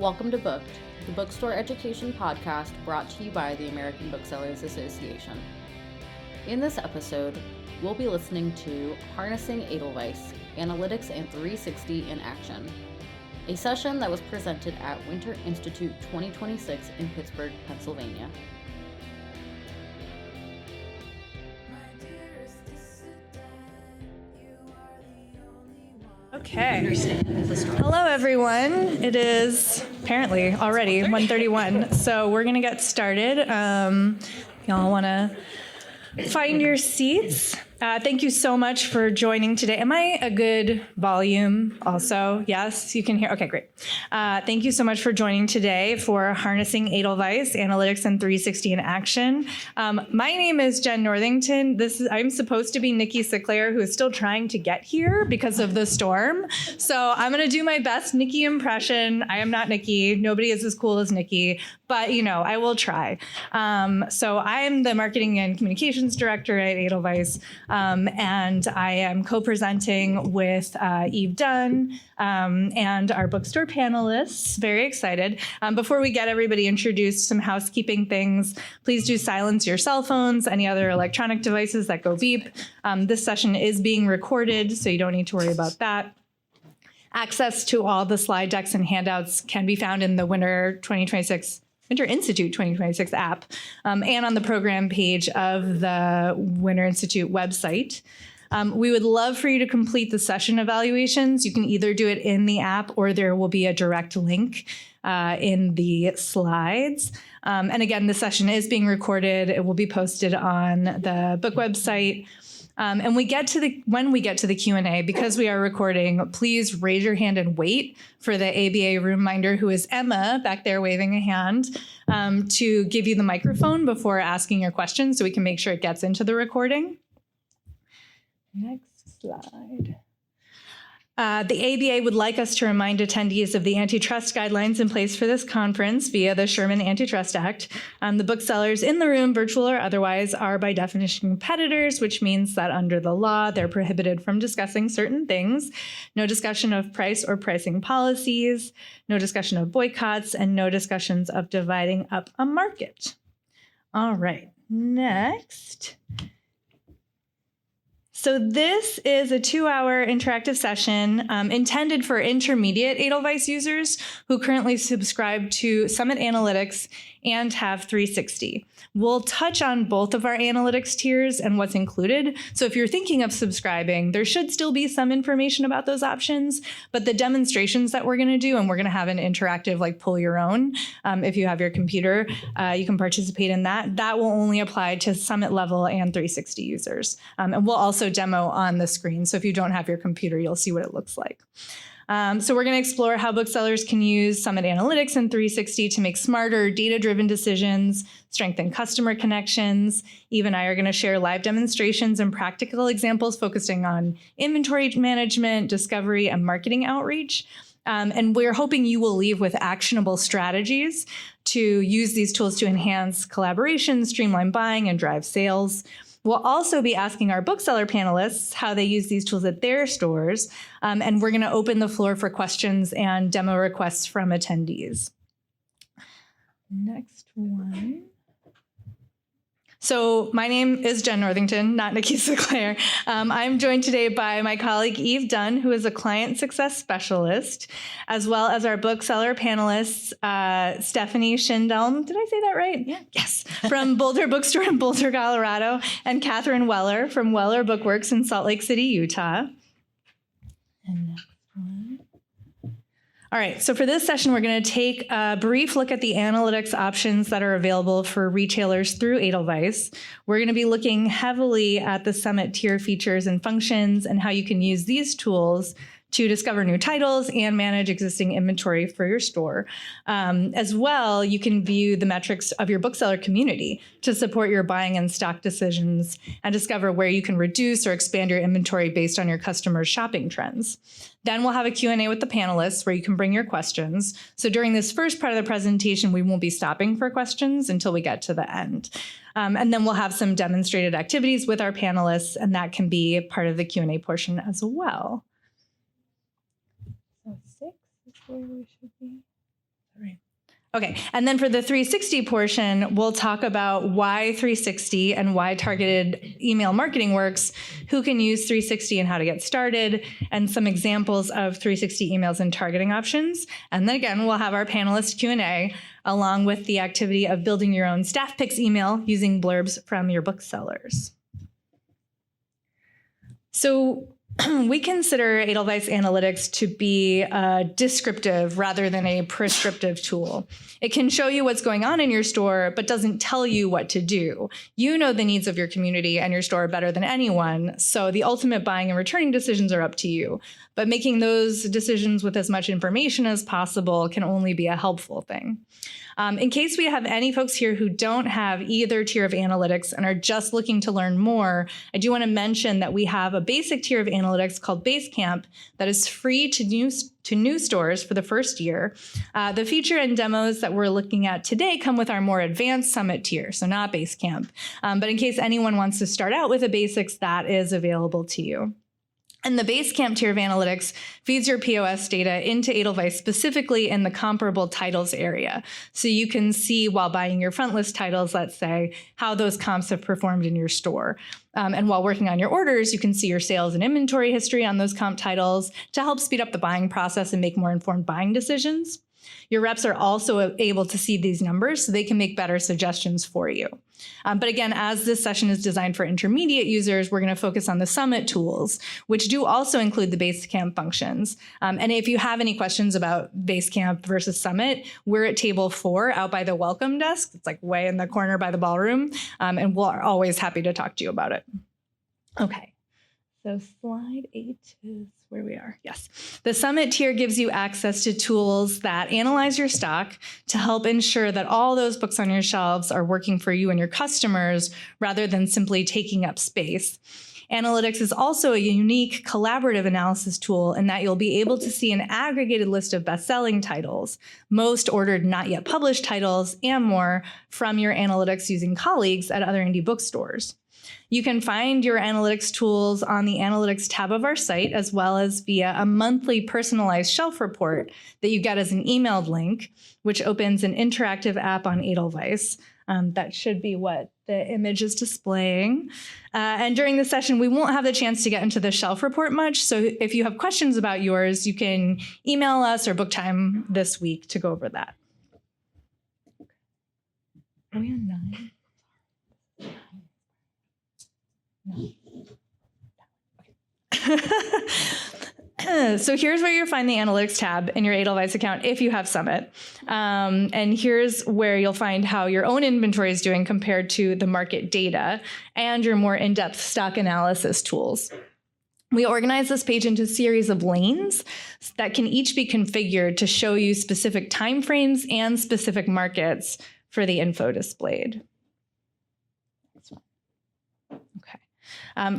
Welcome to Booked, the bookstore education podcast brought to you by the American Booksellers Association. In this episode, we'll be listening to Harnessing Edelweiss, Analytics and 360 in Action, a session that was presented at Winter Institute 2026 in Pittsburgh, Pennsylvania. Okay. Hello, everyone. It is apparently already 1:31, so we're going to get started. Y'all want to find your seats. Thank you so much for joining today. Am I a good volume also? Yes, you can hear. Okay, great. Thank you so much for joining today for Harnessing Edelweiss, Analytics and 360 in Action. My name is Jen Northington. I'm supposed to be Nikki Sinclair, who is still trying to get here because of the storm. So I'm going to do my best Nikki impression. I am not Nikki. Nobody is as cool as Nikki, but I will try. So I am the Marketing and Communications Director at Edelweiss. And I am co-presenting with Eve Dunn and our bookstore panelists. Very excited. Before we get everybody introduced, some housekeeping things. Please do silence your cell phones, any other electronic devices that go beep. This session is being recorded, so you don't need to worry about that. Access to all the slide decks and handouts can be found in the Winter Institute 2026 app, and on the program page of the Winter Institute website. We would love for you to complete the session evaluations. You can either do it in the app or there will be a direct link in the slides. And again, the session is being recorded. It will be posted on the book website. And when we get to the Q&A, because we are recording, please raise your hand and wait for the ABA room-minder, who is Emma back there waving a hand, to give you the microphone before asking your question so we can make sure it gets into the recording. Next slide. The ABA would like us to remind attendees of the antitrust guidelines in place for this conference via the Sherman Antitrust Act. The booksellers in the room, virtual or otherwise, are by definition competitors, which means that under the law, they're prohibited from discussing certain things. No discussion of price or pricing policies, no discussion of boycotts, and no discussions of dividing up a market. All right, next. So this is a 2-hour interactive session intended for intermediate Edelweiss users who currently subscribe to Summit Analytics and have 360. We'll touch on both of our analytics tiers and what's included. So if you're thinking of subscribing, there should still be some information about those options, but the demonstrations that we're going to do, and we're going to have an interactive like pull your own. If you have your computer, you can participate in that. That will only apply to Summit level and 360 users. And we'll also demo on the screen. So if you don't have your computer, you'll see what it looks like. So we're going to explore how booksellers can use Summit Analytics and 360 to make smarter, data-driven decisions, strengthen customer connections. Eve and I are going to share live demonstrations and practical examples focusing on inventory management, discovery, and marketing outreach. And we're hoping you will leave with actionable strategies to use these tools to enhance collaboration, streamline buying, and drive sales. We'll also be asking our bookseller panelists how they use these tools at their stores, and we're going to open the floor for questions and demo requests from attendees. Next one. So my name is Jen Northington, not Nikki Sinclair. I'm joined today by my colleague Eve Dunn, who is a client success specialist, as well as our bookseller panelists, Stephanie Schindel. Did I say that right? Yeah. Yes. From Boulder Bookstore in Boulder, Colorado, and Catherine Weller from Weller Bookworks in Salt Lake City, Utah. And next one. All right, so for this session, we're going to take a brief look at the analytics options that are available for retailers through Edelweiss. We're going to be looking heavily at the Summit tier features and functions and how you can use these tools to discover new titles and manage existing inventory for your store. As well, you can view the metrics of your bookseller community to support your buying and stock decisions and discover where you can reduce or expand your inventory based on your customers' shopping trends. Then we'll have a Q&A with the panelists where you can bring your questions. So during this first part of the presentation, we won't be stopping for questions until we get to the end. And then we'll have some demonstrated activities with our panelists, and that can be part of the Q&A portion as well. So 6 is where we should be. Okay, and then for the 360 portion, we'll talk about why 360 and why targeted email marketing works, who can use 360 and how to get started, and some examples of 360 emails and targeting options. And then again, we'll have our panelist Q&A along with the activity of building your own staff picks email using blurbs from your booksellers. So we consider Edelweiss Analytics to be a descriptive rather than a prescriptive tool. It can show you what's going on in your store, but doesn't tell you what to do. You know the needs of your community and your store better than anyone, so the ultimate buying and returning decisions are up to you. But making those decisions with as much information as possible can only be a helpful thing. In case we have any folks here who don't have either tier of analytics and are just looking to learn more, I do want to mention that we have a basic tier of analytics called Basecamp that is free to new stores for the first year. The feature and demos that we're looking at today come with our more advanced Summit tier, so not Basecamp. But in case anyone wants to start out with a basics, that is available to you. And the Basecamp tier of analytics feeds your POS data into Edelweiss, specifically in the comparable titles area. So you can see while buying your front list titles, let's say, how those comps have performed in your store. And while working on your orders, you can see your sales and inventory history on those comp titles to help speed up the buying process and make more informed buying decisions. Your reps are also able to see these numbers so they can make better suggestions for you. But again, as this session is designed for intermediate users, we're going to focus on the Summit tools, which do also include the Basecamp functions. And if you have any questions about Basecamp versus Summit, we're at table 4 out by the welcome desk. It's like way in the corner by the ballroom. And we're always happy to talk to you about it. Okay. So slide 8 is where we are. Yes. The Summit tier gives you access to tools that analyze your stock to help ensure that all those books on your shelves are working for you and your customers rather than simply taking up space. Analytics is also a unique collaborative analysis tool in that you'll be able to see an aggregated list of best-selling titles, most ordered not yet published titles, and more from your analytics using colleagues at other indie bookstores. You can find your analytics tools on the analytics tab of our site, as well as via a monthly personalized shelf report that you get as an emailed link, which opens an interactive app on Edelweiss. That should be what the image is displaying. And during the session, we won't have the chance to get into the shelf report much. So if you have questions about yours, you can email us or book time this week to go over that. Are we on 9? No. Okay. So here's where you'll find the analytics tab in your Edelweiss account if you have Summit. And here's where you'll find how your own inventory is doing compared to the market data and your more in-depth stock analysis tools. We organize this page into a series of lanes that can each be configured to show you specific timeframes and specific markets for the info displayed.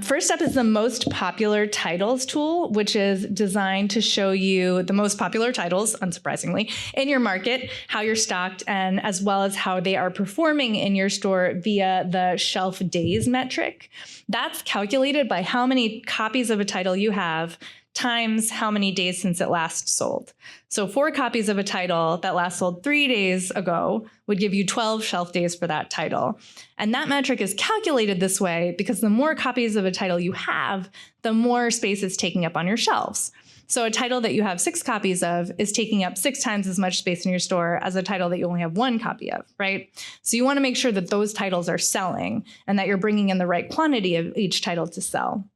First up is the most popular titles tool, which is designed to show you the most popular titles, unsurprisingly, in your market, how you're stocked, and as well as how they are performing in your store via the shelf days metric. That's calculated by how many copies of a title you have times how many days since it last sold. So 4 copies of a title that last sold 3 days ago would give you 12 shelf days for that title. And that metric is calculated this way because the more copies of a title you have, the more space it's taking up on your shelves. So a title that you have 6 copies of is taking up 6 times as much space in your store as a title that you only have 1 copy of, right? So you want to make sure that those titles are selling and that you're bringing in the right quantity of each title to sell.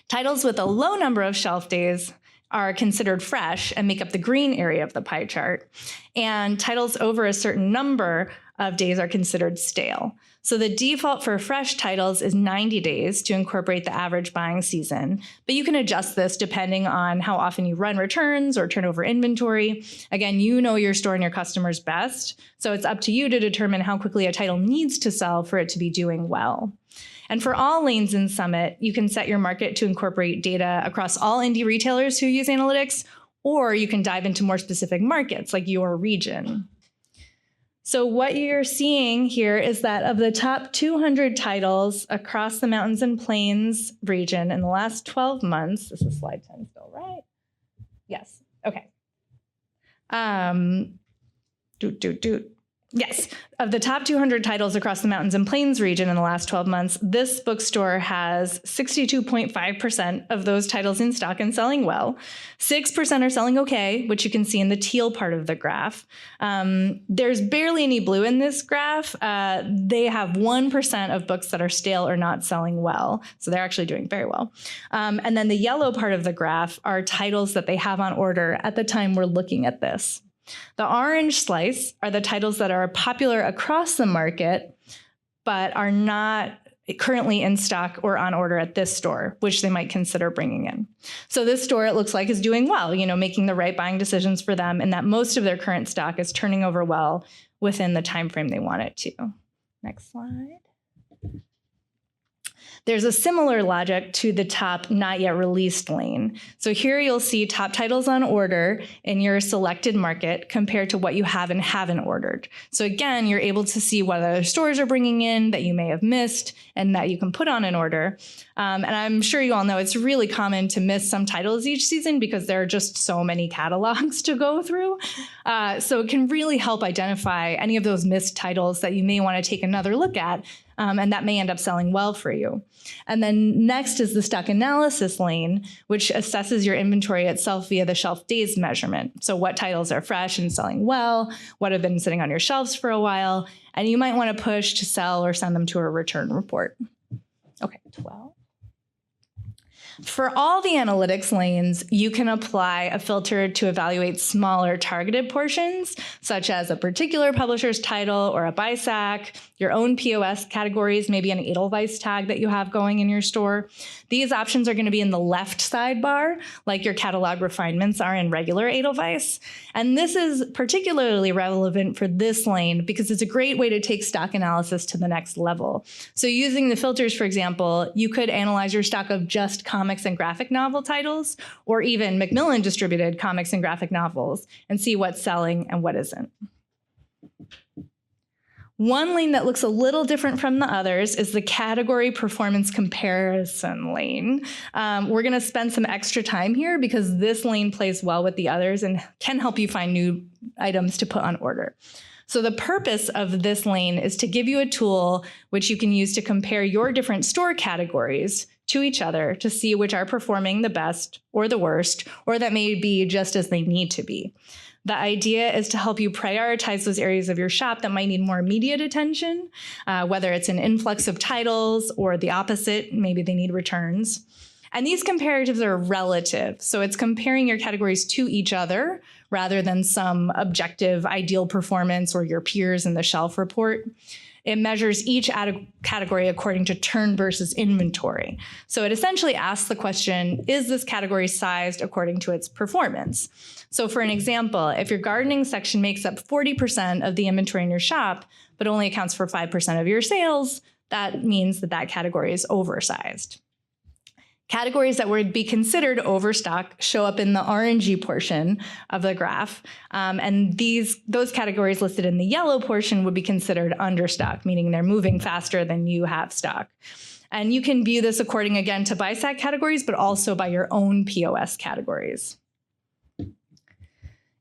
Titles with a low number of shelf days are considered fresh and make up the green area of the pie chart. And titles over a certain number of days are considered stale. So the default for fresh titles is 90 days to incorporate the average buying season. But you can adjust this depending on how often you run returns or turn over inventory. Again, you know your store and your customers best. So it's up to you to determine how quickly a title needs to sell for it to be doing well. And for all lanes in Summit, you can set your market to incorporate data across all indie retailers who use analytics, or you can dive into more specific markets like your region. So what you're seeing here is that of the top 200 titles across the Mountains and Plains region in the last 12 months, this is slide 10 still, right? Yes, okay. Yes, of the top 200 titles across the Mountains and Plains region in the last 12 months, this bookstore has 62.5% of those titles in stock and selling well. 6% are selling okay, which you can see in the teal part of the graph. There's barely any blue in this graph. They have 1% of books that are stale or not selling well, so they're actually doing very well. And then the yellow part of the graph are titles that they have on order at the time we're looking at this. The orange slice are the titles that are popular across the market, but are not currently in stock or on order at this store, which they might consider bringing in. So this store, it looks like, is doing well, making the right buying decisions for them, and that most of their current stock is turning over well within the time frame they want it to. Next slide. There's a similar logic to the top not yet released lane. So here you'll see top titles on order in your selected market compared to what you have and haven't ordered. So again, you're able to see what other stores are bringing in that you may have missed and that you can put on an order. And I'm sure you all know it's really common to miss some titles each season because there are just so many catalogs to go through. So it can really help identify any of those missed titles that you may want to take another look at. And that may end up selling well for you. And then next is the stock analysis lane, which assesses your inventory itself via the shelf days measurement. So what titles are fresh and selling well, what have been sitting on your shelves for a while, and you might want to push to sell or send them to a return report. Okay, 12. For all the analytics lanes, you can apply a filter to evaluate smaller targeted portions, such as a particular publisher's title or a BISAC, your own POS categories, maybe an Edelweiss tag that you have going in your store. These options are going to be in the left sidebar, like your catalog refinements are in regular Edelweiss. And this is particularly relevant for this lane because it's a great way to take stock analysis to the next level. So using the filters, for example, you could analyze your stock of just comics and graphic novel titles, or even Macmillan distributed comics and graphic novels, and see what's selling and what isn't. One lane that looks a little different from the others is the category performance comparison lane. We're going to spend some extra time here because this lane plays well with the others and can help you find new items to put on order. So the purpose of this lane is to give you a tool which you can use to compare your different store categories to each other to see which are performing the best or the worst, or that may be just as they need to be. The idea is to help you prioritize those areas of your shop that might need more immediate attention, whether it's an influx of titles or the opposite, maybe they need returns. And these comparatives are relative, so it's comparing your categories to each other rather than some objective ideal performance or your peers in the shelf report. It measures each category according to turn versus inventory. So it essentially asks the question, is this category sized according to its performance? So for an example, if your gardening section makes up 40% of the inventory in your shop, but only accounts for 5% of your sales, that means that that category is oversized. Categories that would be considered overstock show up in the orangey portion of the graph, and those categories listed in the yellow portion would be considered understock, meaning they're moving faster than you have stock. And you can view this according, again, to BISAC categories, but also by your own POS categories.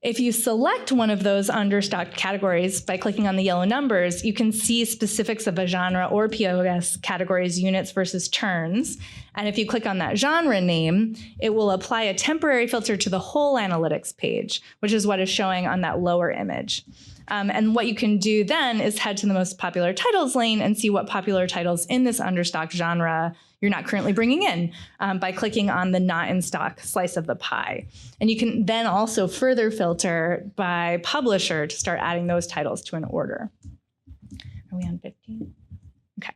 If you select one of those understocked categories by clicking on the yellow numbers, you can see specifics of a genre or POS category's units versus turns. And if you click on that genre name, it will apply a temporary filter to the whole analytics page, which is what is showing on that lower image. And what you can do then is head to the most popular titles lane and see what popular titles in this understocked genre you're not currently bringing in by clicking on the not in stock slice of the pie. And you can then also further filter by publisher to start adding those titles to an order. Are we on 15? Okay.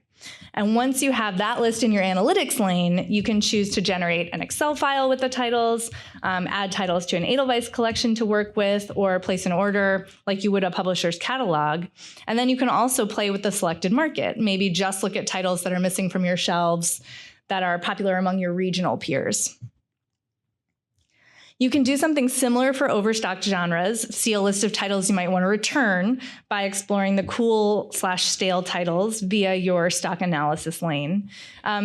And once you have that list in your analytics lane, you can choose to generate an Excel file with the titles, add titles to an Edelweiss collection to work with, or place an order like you would a publisher's catalog. And then you can also play with the selected market, maybe just look at titles that are missing from your shelves that are popular among your regional peers. You can do something similar for overstocked genres, see a list of titles you might want to return by exploring the cool/stale titles via your stock analysis lane.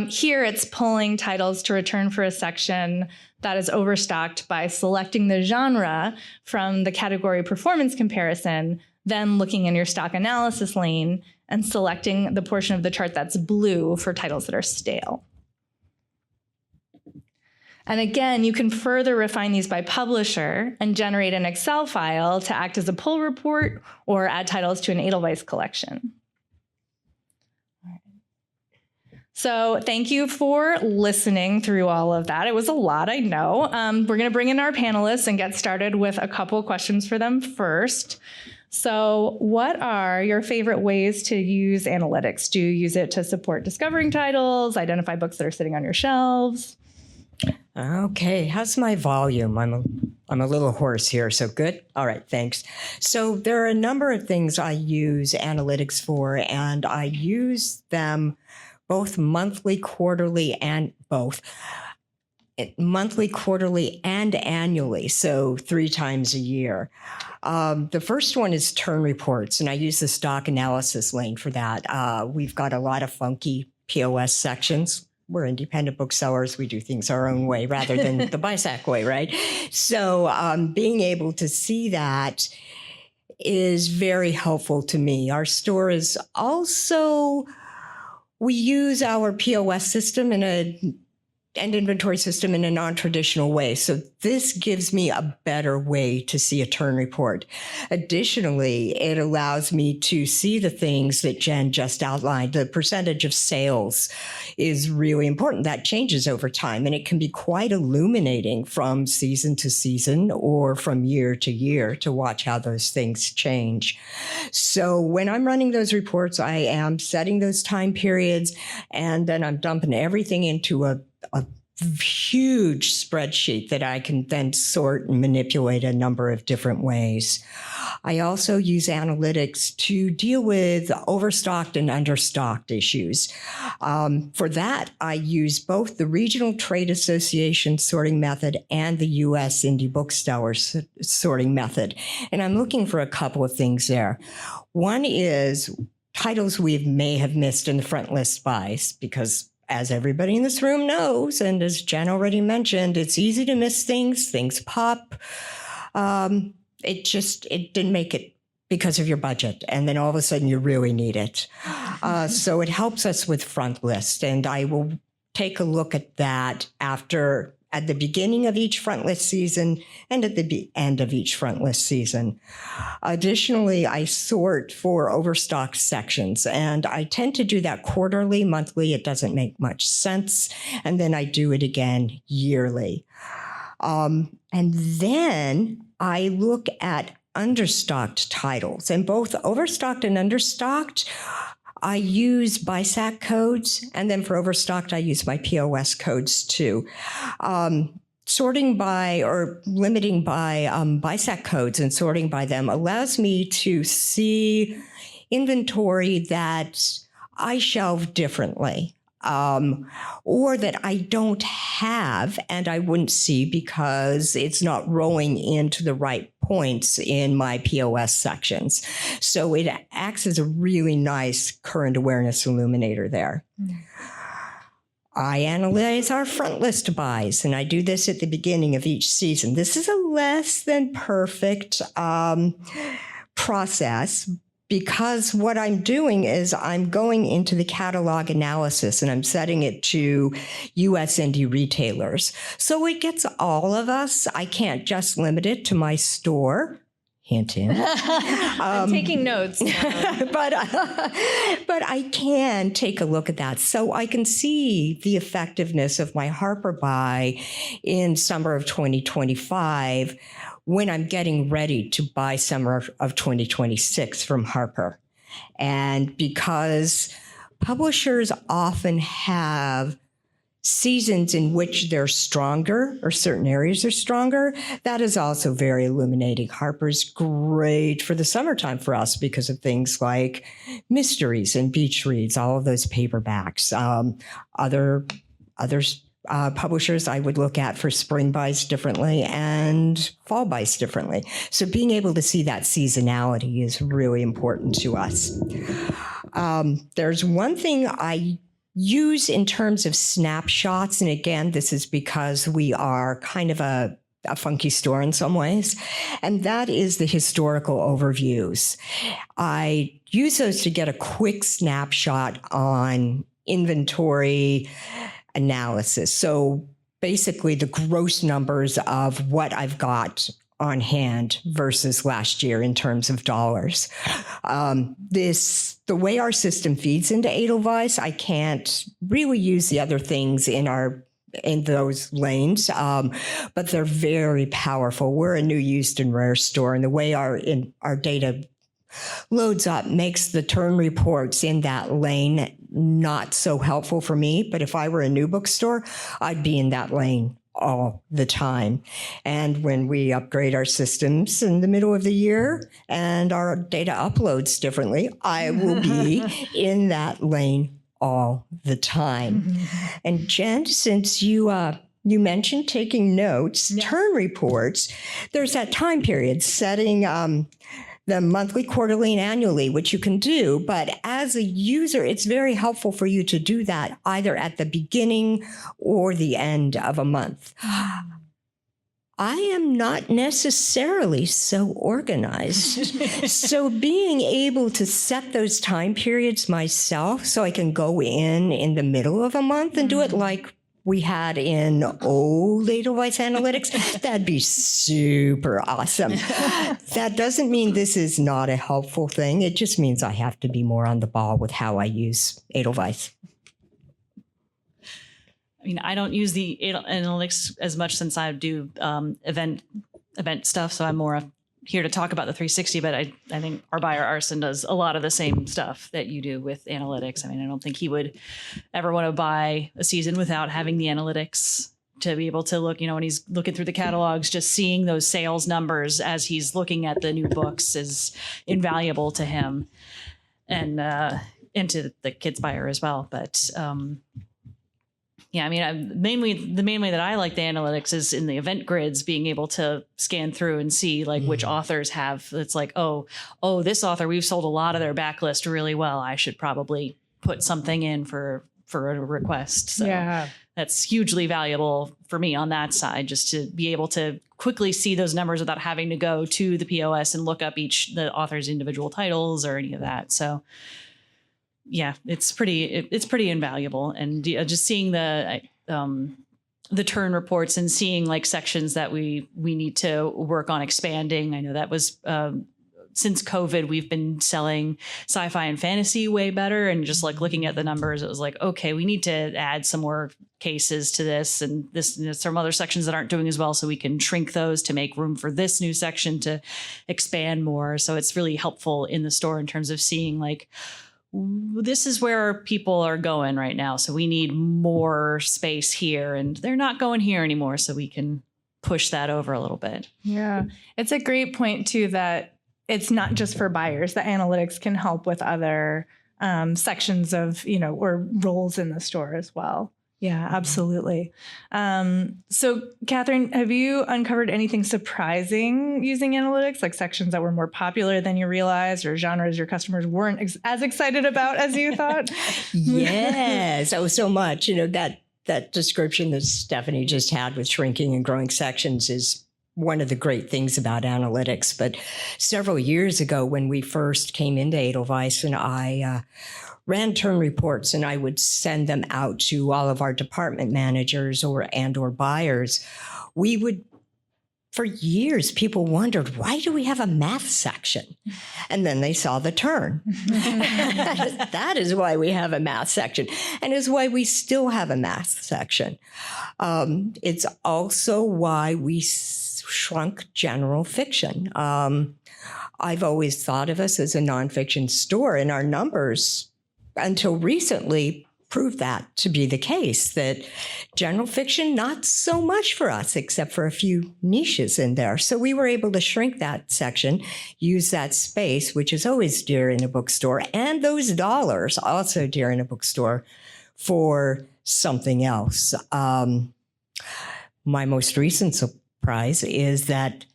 Here it's pulling titles to return for a section that is overstocked by selecting the genre from the category performance comparison then looking in your stock analysis lane and selecting the portion of the chart that's blue for titles that are stale. And again, you can further refine these by publisher and generate an Excel file to act as a pull report or add titles to an Edelweiss collection. So thank you for listening through all of that. It was a lot, I know. We're going to bring in our panelists and get started with a couple questions for them first. So what are your favorite ways to use analytics? Do you use it to support discovering titles, identify books that are sitting on your shelves? Okay, how's my volume? I'm a little hoarse here, so good? All right, thanks. So there are a number of things I use analytics for, and I use them both monthly, quarterly, and annually, so 3 times a year. The first one is turn reports, and I use the stock analysis lane for that. We've got a lot of funky POS sections. We're independent booksellers. We do things our own way rather than the BISAC way, right? So being able to see that is very helpful to me. Our store is also, we use our POS system and inventory system in a non-traditional way. So this gives me a better way to see a turn report. Additionally, it allows me to see the things that Jen just outlined. The percentage of sales is really important. That changes over time, and it can be quite illuminating from season to season or from year to year to watch how those things change. So when I'm running those reports, I am setting those time periods, and then I'm dumping everything into a huge spreadsheet that I can then sort and manipulate a number of different ways. I also use analytics to deal with overstocked and understocked issues. For that, I use both the Regional Trade Association sorting method and the U.S. Indie Booksellers sorting method. And I'm looking for a couple of things there. One is titles we may have missed in the front list buys, because as everybody in this room knows, and as Jen already mentioned, it's easy to miss things. Things pop. It didn't make it because of your budget. And then all of a sudden you really need it. So it helps us with front list. And I will take a look at that at the beginning of each front list season and at the end of each front list season. Additionally, I sort for overstocked sections, and I tend to do that quarterly. Monthly, it doesn't make much sense. And then I do it again yearly. And then I look at understocked titles, and both overstocked and understocked, I use BISAC codes, and then for overstocked, I use my POS codes too. Sorting by or limiting by BISAC codes and sorting by them allows me to see inventory that I shelve differently, or that I don't have and I wouldn't see because it's not rolling into the right points in my POS sections. So it acts as a really nice current awareness illuminator there. I analyze our front list buys, and I do this at the beginning of each season. This is a less than perfect process, because what I'm doing is I'm going into the catalog analysis and I'm setting it to U.S. indie retailers. So it gets all of us. I can't just limit it to my store. Hint, hint. I'm taking notes. But I can take a look at that. So I can see the effectiveness of my Harper buy in summer of 2025 when I'm getting ready to buy summer of 2026 from Harper. And because publishers often have seasons in which they're stronger or certain areas are stronger, that is also very illuminating. Harper's great for the summertime for us because of things like mysteries and beach reads, all of those paperbacks. Other publishers I would look at for spring buys differently and fall buys differently. So being able to see that seasonality is really important to us. There's one thing I use in terms of snapshots. And again, this is because we are kind of a a funky store in some ways, and that is the historical overviews. I use those to get a quick snapshot on inventory analysis. So basically the gross numbers of what I've got on hand versus last year in terms of dollars. The way our system feeds into Edelweiss, I can't really use the other things in those lanes, but they're very powerful. We're a new used and rare store, and the way our data loads up makes the turn reports in that lane not so helpful for me. But if I were a new bookstore, I'd be in that lane all the time. And when we upgrade our systems in the middle of the year and our data uploads differently, I will be in that lane all the time. And Jen, since you mentioned taking notes, yes. Turn reports, there's that time period setting the monthly, quarterly, and annually, which you can do. But as a user, it's very helpful for you to do that either at the beginning or the end of a month. I am not necessarily so organized. So being able to set those time periods myself so I can go in the middle of a month and do it like we had in old Edelweiss Analytics, that'd be super awesome. That doesn't mean this is not a helpful thing. It just means I have to be more on the ball with how I use Edelweiss. I mean, I don't use the analytics as much since I do event stuff. So I'm more here to talk about the 360, but I think our buyer Arson does a lot of the same stuff that you do with analytics. I mean, I don't think he would ever want to buy a season without having the analytics to be able to look, when he's looking through the catalogs, just seeing those sales numbers as he's looking at the new books is invaluable to him and to the kids buyer as well. But, yeah, I mean, the main way that I like the analytics is in the event grids, being able to scan through and see like which authors have. It's like, oh, this author, we've sold a lot of their backlist really well. I should probably put something in for a request. So yeah, that's hugely valuable for me on that side, just to be able to quickly see those numbers without having to go to the POS and look up the author's individual titles or any of that. So. Yeah, it's pretty invaluable. And just seeing the turn reports and seeing like sections that we need to work on expanding. I know that was since COVID, we've been selling sci-fi and fantasy way better. And just like looking at the numbers, it was like, okay, we need to add some more cases to this and some other sections that aren't doing as well. So we can shrink those to make room for this new section to expand more. So it's really helpful in the store in terms of seeing like, this is where people are going right now. So we need more space here and they're not going here anymore. So we can push that over a little bit. Yeah. It's a great point too, that it's not just for buyers. The analytics can help with other sections of, or roles in the store as well. Yeah, absolutely. So Catherine, have you uncovered anything surprising using analytics, like sections that were more popular than you realized or genres your customers weren't as excited about as you thought? Yes. Oh, so much. That description that Stephanie just had with shrinking and growing sections is one of the great things about analytics. But several years ago when we first came into Edelweiss and I ran turn reports and I would send them out to all of our department managers or buyers, for years, people wondered, why do we have a math section? And then they saw the turn. That is why we have a math section, and is why we still have a math section. It's also why we shrunk general fiction. I've always thought of us as a nonfiction store, and our numbers until recently proved that to be the case, that general fiction, not so much for us, except for a few niches in there. So we were able to shrink that section, use that space, which is always dear in a bookstore, and those dollars also dear in a bookstore, for something else. My most recent surprise is that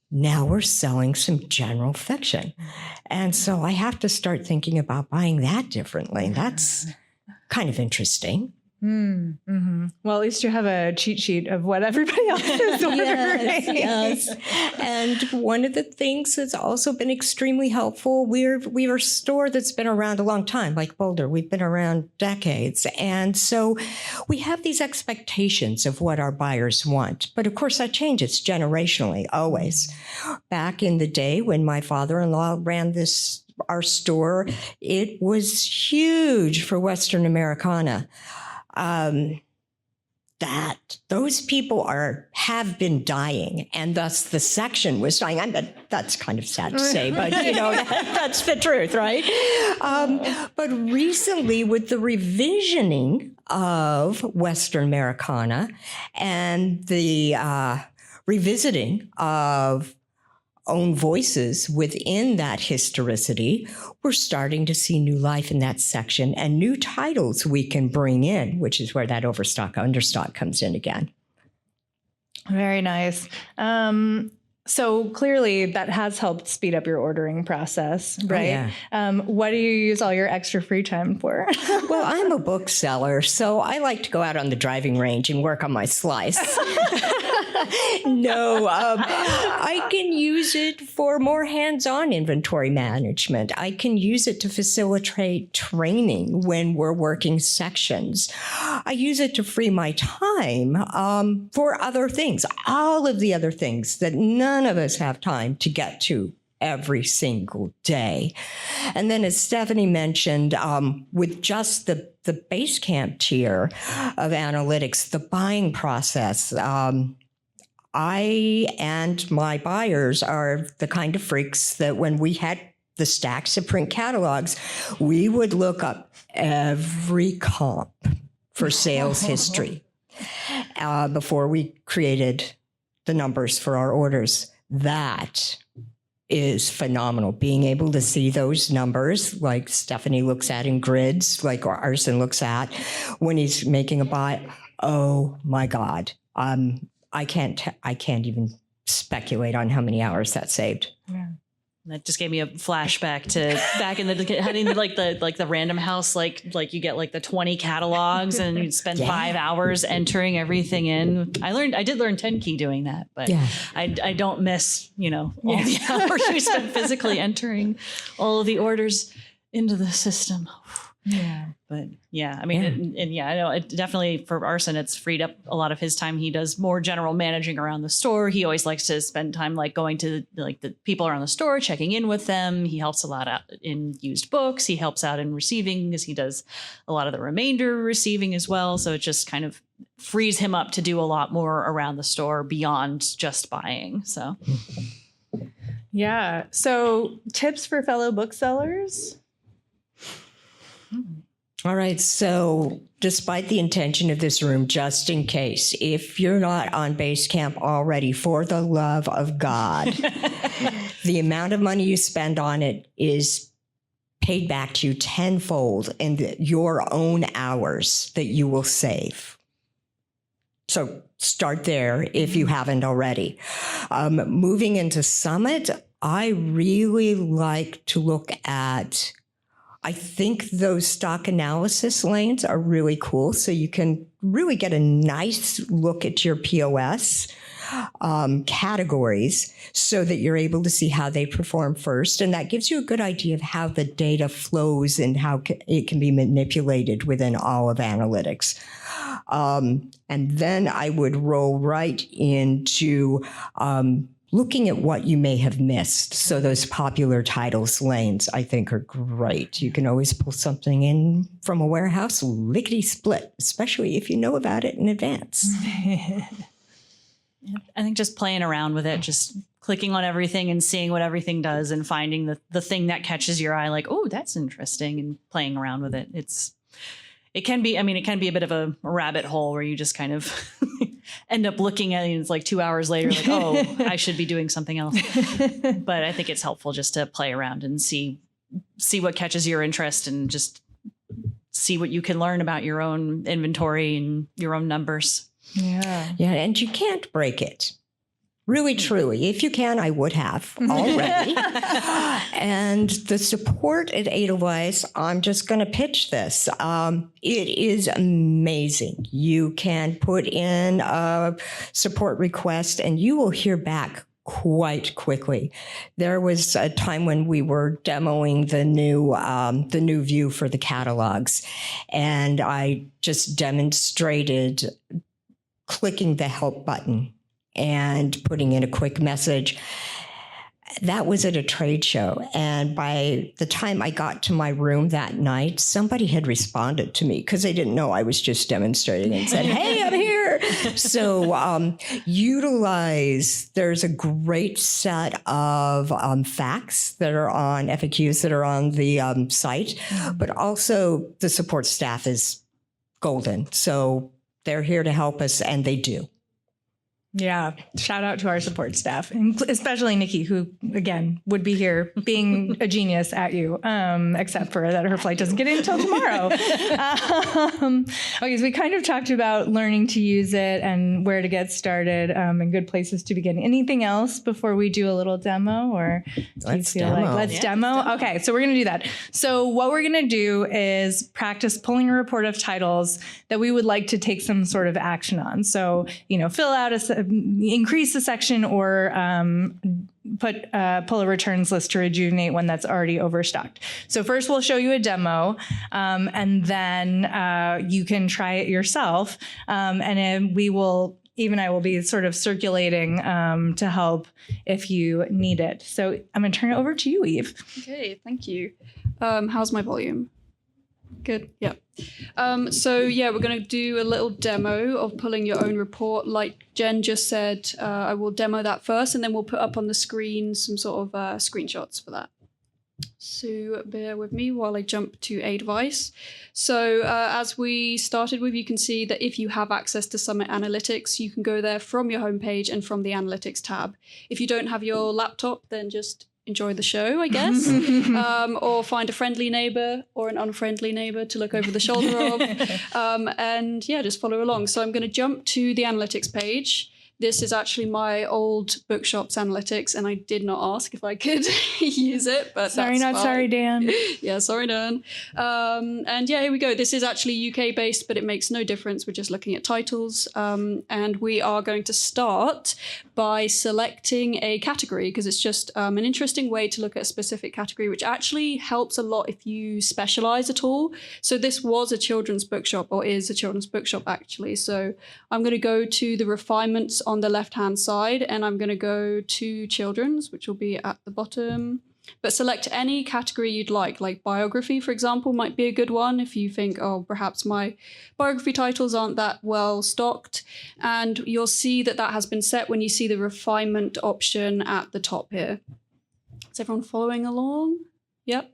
now we're selling some general fiction. And so I have to start thinking about buying that differently. That's kind of interesting. Mm-hmm. Well, at least you have a cheat sheet of what everybody else is ordering. Yes. And one of the things that's also been extremely helpful, we're a store that's been around a long time, like Boulder. We've been around decades. And so we have these expectations of what our buyers want. But of course, that changes generationally, always. Back in the day when my father-in-law ran our store, it was huge for Western Americana. That those people have been dying, and thus the section was dying. That's kind of sad to say, but that's the truth, right? But recently, with the revisioning of Western Americana and the revisiting of own voices within that historicity, we're starting to see new life in that section and new titles we can bring in, which is where that overstock, understock comes in again. Very nice. So clearly that has helped speed up your ordering process, right? Oh, yeah. What do you use all your extra free time for? Well, I'm a bookseller, so I like to go out on the driving range and work on my slice. No, I can use it for more hands-on inventory management. I can use it to facilitate training when we're working sections. I use it to free my time for other things, all of the other things that none of us have time to get to every single day. And then, as Stephanie mentioned, with just the base camp tier of analytics, the buying process, I and my buyers are the kind of freaks that when we had the stacks of print catalogs, we would look up every comp for sales history before we created the numbers for our orders. That is phenomenal. Being able to see those numbers, like Stephanie looks at in grids, like Arson looks at when he's making a buy. Oh my God. I can't even speculate on how many hours that saved. Yeah. That just gave me a flashback to back in the heading the Random House, like you get like the 20 catalogs and you'd spend 5 hours entering everything in. I did learn 10 key doing that, but I don't miss, all the hours we spent physically entering all of the orders into the system. Yeah. But yeah, I mean, I know it definitely for Arson, it's freed up a lot of his time. He does more general managing around the store. He always likes to spend time like going to the people around the store, checking in with them. He helps a lot out in used books. He helps out in receiving because he does a lot of the remainder receiving as well. So it just kind of frees him up to do a lot more around the store beyond just buying. So. Yeah. So tips for fellow booksellers? All right. So despite the intention of this room, just in case, if you're not on Basecamp already, for the love of God, the amount of money you spend on it is paid back to you tenfold in your own hours that you will save. So start there if you haven't already. Moving into Summit, I really like to look at, I think those stock analysis lanes are really cool. So you can really get a nice look at your POS categories so that you're able to see how they perform first. And that gives you a good idea of how the data flows and how it can be manipulated within all of analytics. And then I would roll right into looking at what you may have missed. So those popular titles lanes, I think, are great. You can always pull something in from a warehouse, lickety-split, especially if you know about it in advance. I think just playing around with it, just clicking on everything and seeing what everything does and finding the thing that catches your eye, like, oh, that's interesting, and playing around with it. It can be a bit of a rabbit hole where you just kind of end up looking at it and it's like 2 hours later, like, oh, I should be doing something else. But I think it's helpful just to play around and see what catches your interest and just see what you can learn about your own inventory and your own numbers. Yeah. Yeah. And you can't break it. Really, truly. If you can, I would have already. And the support at Edelweiss, I'm just going to pitch this. It is amazing. You can put in a support request and you will hear back quite quickly. There was a time when we were demoing the new view for the catalogs, and I just demonstrated clicking the help button and putting in a quick message. That was at a trade show. And by the time I got to my room that night, somebody had responded to me because they didn't know I was just demonstrating and said, hey, I'm here. So utilize, there's a great set of facts that are on FAQs that are on the site, but also the support staff is golden. So they're here to help us, and they do. Yeah. Shout out to our support staff, and especially Nikki, who, again, would be here being a genius at you, except for that her flight doesn't get in until tomorrow. Okay, so we kind of talked about learning to use it and where to get started and good places to begin. Anything else before we do a little demo? Or let's demo. Let's demo? Okay, so we're going to do that. So what we're going to do is practice pulling a report of titles that we would like to take some sort of action on. So, fill out increase the section or pull a returns list to rejuvenate one that's already overstocked. So first we'll show you a demo, and then you can try it yourself. And then I will be sort of circulating to help if you need it. So I'm going to turn it over to you, Eve. Okay, thank you. How's my volume? Good. Yeah. We're going to do a little demo of pulling your own report. Like Jen just said, I will demo that first, and then we'll put up on the screen some sort of screenshots for that. So bear with me while I jump to Edelweiss. So as we started with, you can see that if you have access to Summit Analytics, you can go there from your homepage and from the Analytics tab. If you don't have your laptop, then just enjoy the show, I guess, or find a friendly neighbor or an unfriendly neighbor to look over the shoulder of, just follow along. So I'm going to jump to the analytics page. This is actually my old bookshop's analytics, and I did not ask if I could use it, but sorry, that's not fine. sorry, Dan. Yeah, sorry, Dan. Here we go. This is actually UK based, but it makes no difference. We're just looking at titles, and we are going to start by selecting a category because it's just an interesting way to look at a specific category, which actually helps a lot if you specialize at all. So this was a children's bookshop, or is a children's bookshop actually. So I'm going to go to the refinements on the left-hand side, and I'm going to go to children's, which will be at the bottom. But select any category you'd like biography, for example, might be a good one if you think, oh, perhaps my biography titles aren't that well stocked. And you'll see that has been set when you see the refinement option at the top here. Is everyone following along? Yep.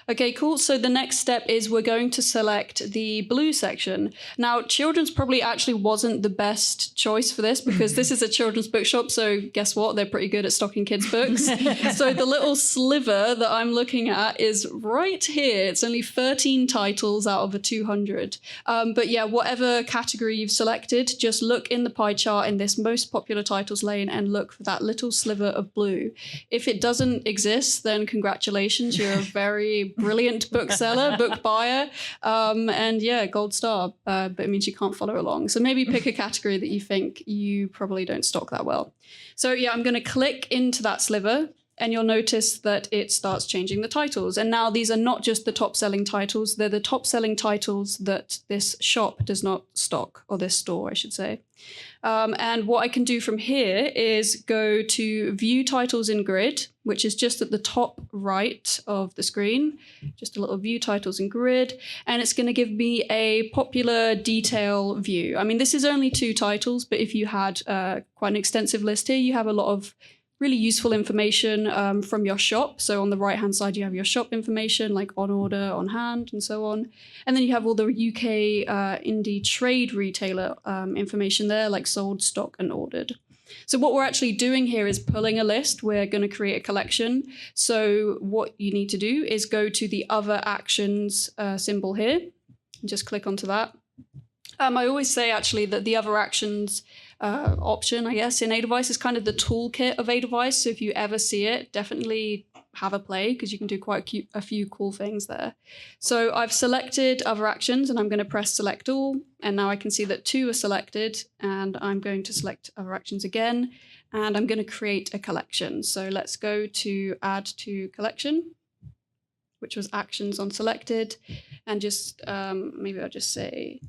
Okay, cool. So the next step is we're going to select the blue section. Now, children's probably actually wasn't the best choice for this because this is a children's bookshop. So guess what? They're pretty good at stocking kids' books. So the little sliver that I'm looking at is right here. It's only 13 titles out of a 200. But yeah, whatever category you've selected, just look in the pie chart in this most popular titles lane and look for that little sliver of blue. If it doesn't exist, then congratulations. You're a very brilliant bookseller, book buyer, gold star, but it means you can't follow along. So maybe pick a category that you think you probably don't stock that well. So yeah, I'm going to click into that sliver, and you'll notice that it starts changing the titles. And now these are not just the top selling titles, they're the top selling titles that this shop does not stock, or this store, I should say. And what I can do from here is go to view titles in grid, which is just at the top right of the screen, just a little view titles in grid. And it's going to give me a popular detail view. I mean, this is only 2 titles, but if you had quite an extensive list here, you have a lot of really useful information from your shop. So on the right-hand side, you have your shop information like on order, on hand, and so on. And then you have all the UK indie trade retailer information there, like sold, stock, and ordered. So what we're actually doing here is pulling a list. We're going to create a collection. So what you need to do is go to the other actions symbol here and just click onto that. I always say actually that the other actions option, I guess, in Edelweiss is kind of the toolkit of Edelweiss. So if you ever see it, definitely have a play because you can do quite a few cool things there. So I've selected other actions and I'm going to press select all. And now I can see that 2 are selected and I'm going to select other actions again. And I'm going to create a collection. So let's go to add to collection, which was actions on selected. And just maybe I'll just say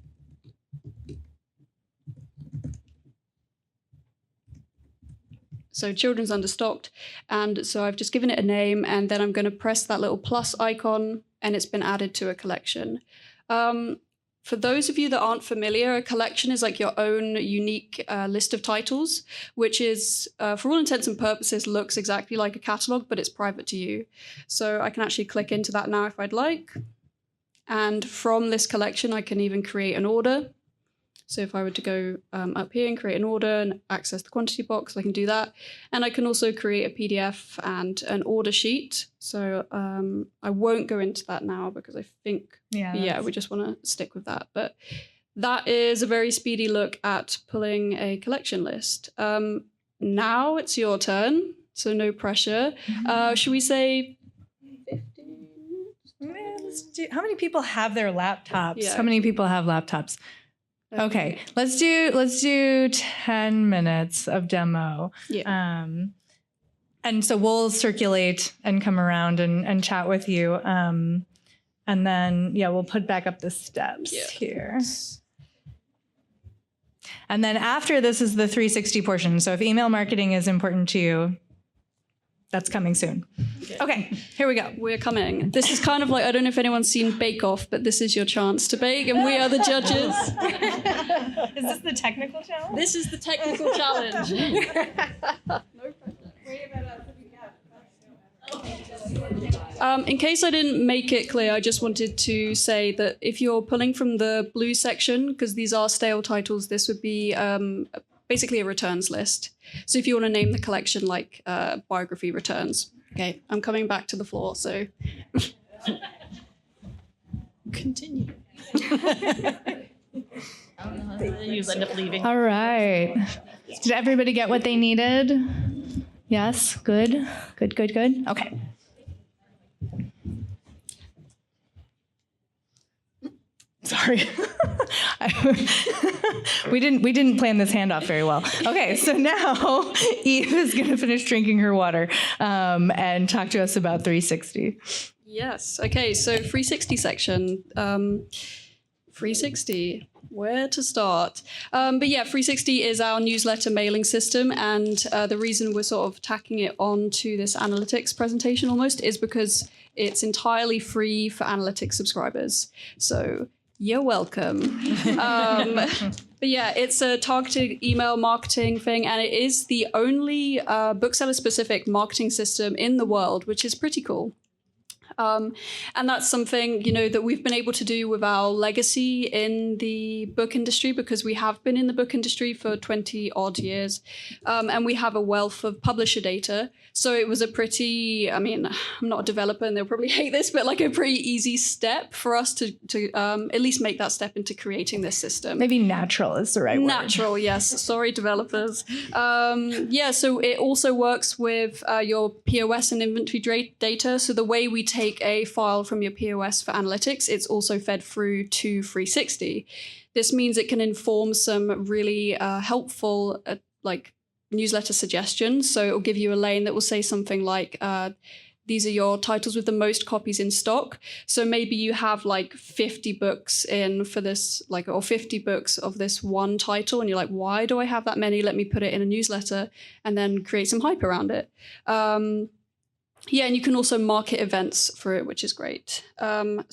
so children's understocked. And so I've just given it a name and then I'm going to press that little plus icon and it's been added to a collection. For those of you that aren't familiar, a collection is like your own unique list of titles, which is, for all intents and purposes, looks exactly like a catalog, but it's private to you. So I can actually click into that now if I'd like. And from this collection, I can even create an order. So if I were to go up here and create an order and access the quantity box, I can do that. And I can also create a PDF and an order sheet. So I won't go into that now because I think, we just want to stick with that. But that is a very speedy look at pulling a collection list. Now it's your turn, so no pressure. Should we say 15? How many people have their laptops? Yeah. How many people have laptops? Okay, let's do 10 minutes of demo. Yeah. And so we'll circulate and come around and chat with you. And then, we'll put back up the steps here. And then after this is the 360 portion. So if email marketing is important to you, that's coming soon. Okay, here we go. We're coming. This is kind of like, I don't know if anyone's seen Bake Off, but this is your chance to bake, and we are the judges. Is this the technical challenge? This is the technical challenge. In case I didn't make it clear, I just wanted to say that if you're pulling from the blue section, because these are stale titles, this would be basically a returns list. So if you want to name the collection like biography returns. Okay, I'm coming back to the floor, so continue. You end up leaving. All right. Did everybody get what they needed? Yes, good. Okay. Sorry. We didn't plan this handoff very well. Okay, so now Eve is going to finish drinking her water and talk to us about 360. Yes. Okay, so 360 section. 360. Where to start? But yeah, 360 is our newsletter mailing system. And the reason we're sort of tacking it onto this analytics presentation almost is because it's entirely free for analytics subscribers. So you're welcome. But yeah, it's a targeted email marketing thing, and it is the only bookseller-specific marketing system in the world, which is pretty cool. And that's something, that we've been able to do with our legacy in the book industry, because we have been in the book industry for 20 odd years. And we have a wealth of publisher data. So it was a pretty, I'm not a developer and they'll probably hate this, but like a pretty easy step for us to at least make that step into creating this system. Maybe natural is the right word. Natural, yes. Sorry, developers. So it also works with your POS and inventory data. So the way we take a file from your POS for analytics, it's also fed through to 360. This means it can inform some really helpful newsletter suggestions. So it will give you a lane that will say something like, these are your titles with the most copies in stock. So maybe you have like 50 books in for this, or 50 books of this one title. And you're like, why do I have that many? Let me put it in a newsletter and then create some hype around it. And you can also market events for it, which is great. Again,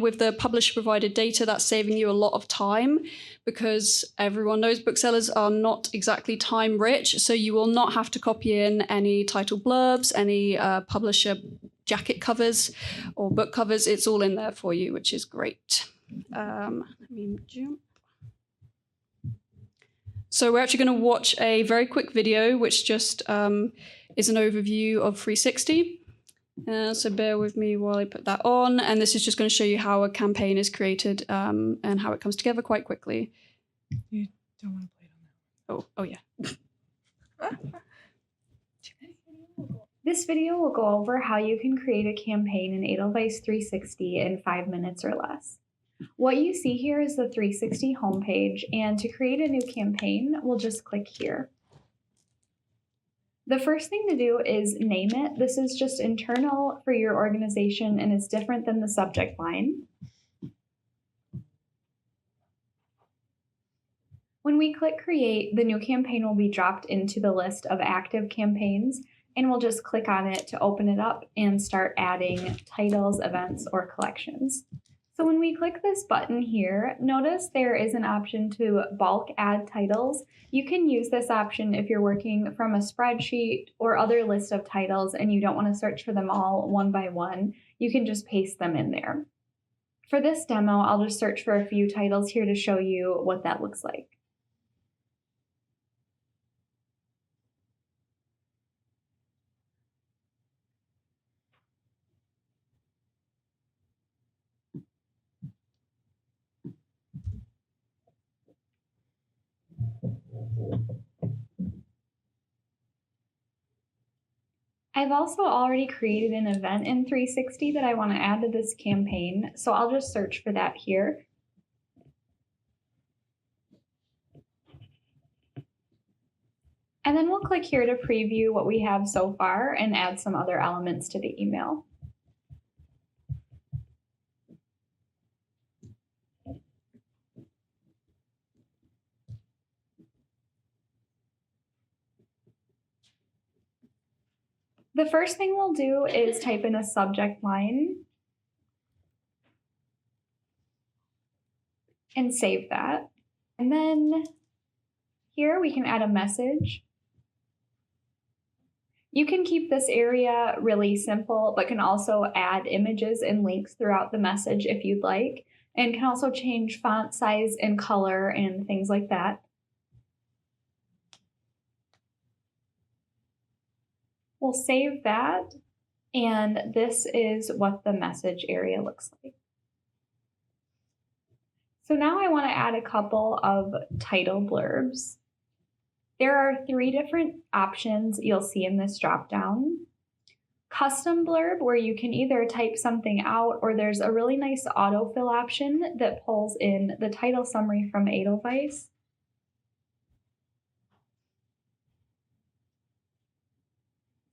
with the publisher-provided data, that's saving you a lot of time, because everyone knows booksellers are not exactly time-rich, so you will not have to copy in any title blurbs, any publisher jacket covers or book covers. It's all in there for you, which is great. Let me jump. So we're actually going to watch a very quick video, which just is an overview of 360. So bear with me while I put that on. And this is just going to show you how a campaign is created and how it comes together quite quickly. You don't want to play it on that. Oh yeah. This video will go over how you can create a campaign in Edelweiss 360 in 5 minutes or less. What you see here is the 360 homepage, and to create a new campaign, we'll just click here. The first thing to do is name it. This is just internal for your organization and is different than the subject line. When we click create, the new campaign will be dropped into the list of active campaigns, and we'll just click on it to open it up and start adding titles, events, or collections. So when we click this button here, notice there is an option to bulk add titles. You can use this option if you're working from a spreadsheet or other list of titles and you don't want to search for them all one by one. You can just paste them in there. For this demo, I'll just search for a few titles here to show you what that looks like. I've also already created an event in 360 that I want to add to this campaign, so I'll just search for that here. And then we'll click here to preview what we have so far and add some other elements to the email. The first thing we'll do is type in a subject line and save that. And then here we can add a message. You can keep this area really simple, but can also add images and links throughout the message if you'd like, and can also change font size and color and things like that. We'll save that, and this is what the message area looks like. So now I want to add a couple of title blurbs. There are 3 different options you'll see in this dropdown. Custom blurb, where you can either type something out, or there's a really nice autofill option that pulls in the title summary from Edelweiss.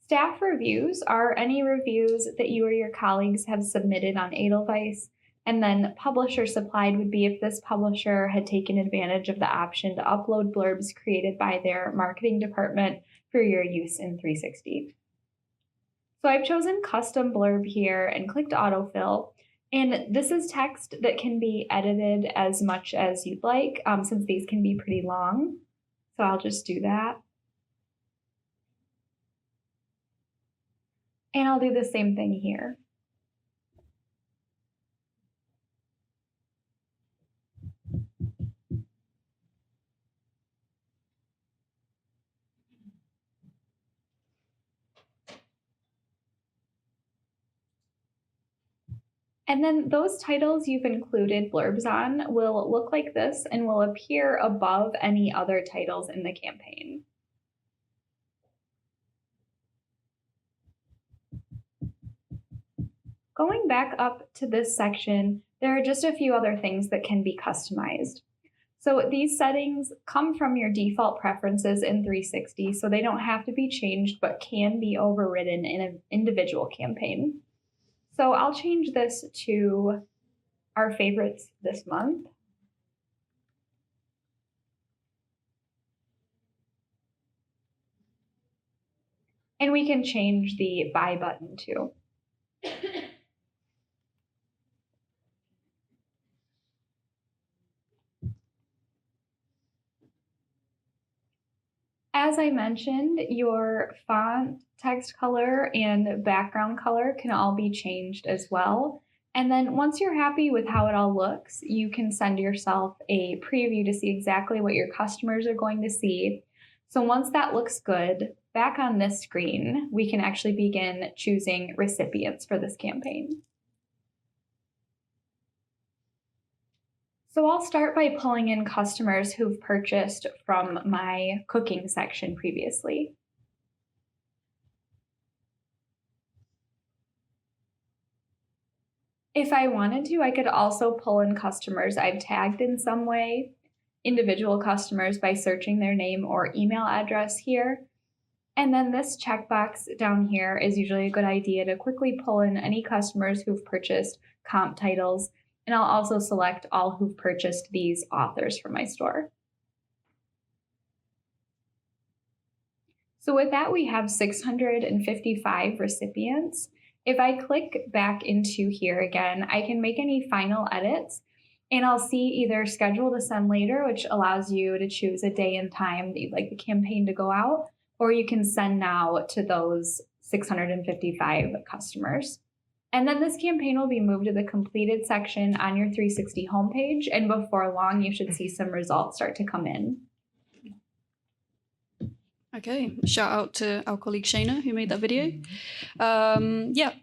Staff reviews are any reviews that you or your colleagues have submitted on Edelweiss, and then publisher supplied would be if this publisher had taken advantage of the option to upload blurbs created by their marketing department for your use in 360. So I've chosen custom blurb here and clicked autofill, and this is text that can be edited as much as you'd like, since these can be pretty long. So I'll just do that. And I'll do the same thing here. And then those titles you've included blurbs on will look like this and will appear above any other titles in the campaign. Going back up to this section, there are just a few other things that can be customized. So these settings come from your default preferences in 360, so they don't have to be changed, but can be overridden in an individual campaign. So I'll change this to our favorites this month. And we can change the buy button too. As I mentioned, your font, text color, and background color can all be changed as well. And then once you're happy with how it all looks, you can send yourself a preview to see exactly what your customers are going to see. So once that looks good, back on this screen, we can actually begin choosing recipients for this campaign. So I'll start by pulling in customers who've purchased from my cooking section previously. If I wanted to, I could also pull in customers I've tagged in some way, individual customers by searching their name or email address here. And then this checkbox down here is usually a good idea to quickly pull in any customers who've purchased comp titles. And I'll also select all who've purchased these authors from my store. So with that, we have 655 recipients. If I click back into here again, I can make any final edits, and I'll see either schedule to send later, which allows you to choose a day and time that you'd like the campaign to go out, or you can send now to those 655 customers. And then this campaign will be moved to the completed section on your 360 homepage, and before long, you should see some results start to come in. Okay, shout out to our colleague Shayna who made that video.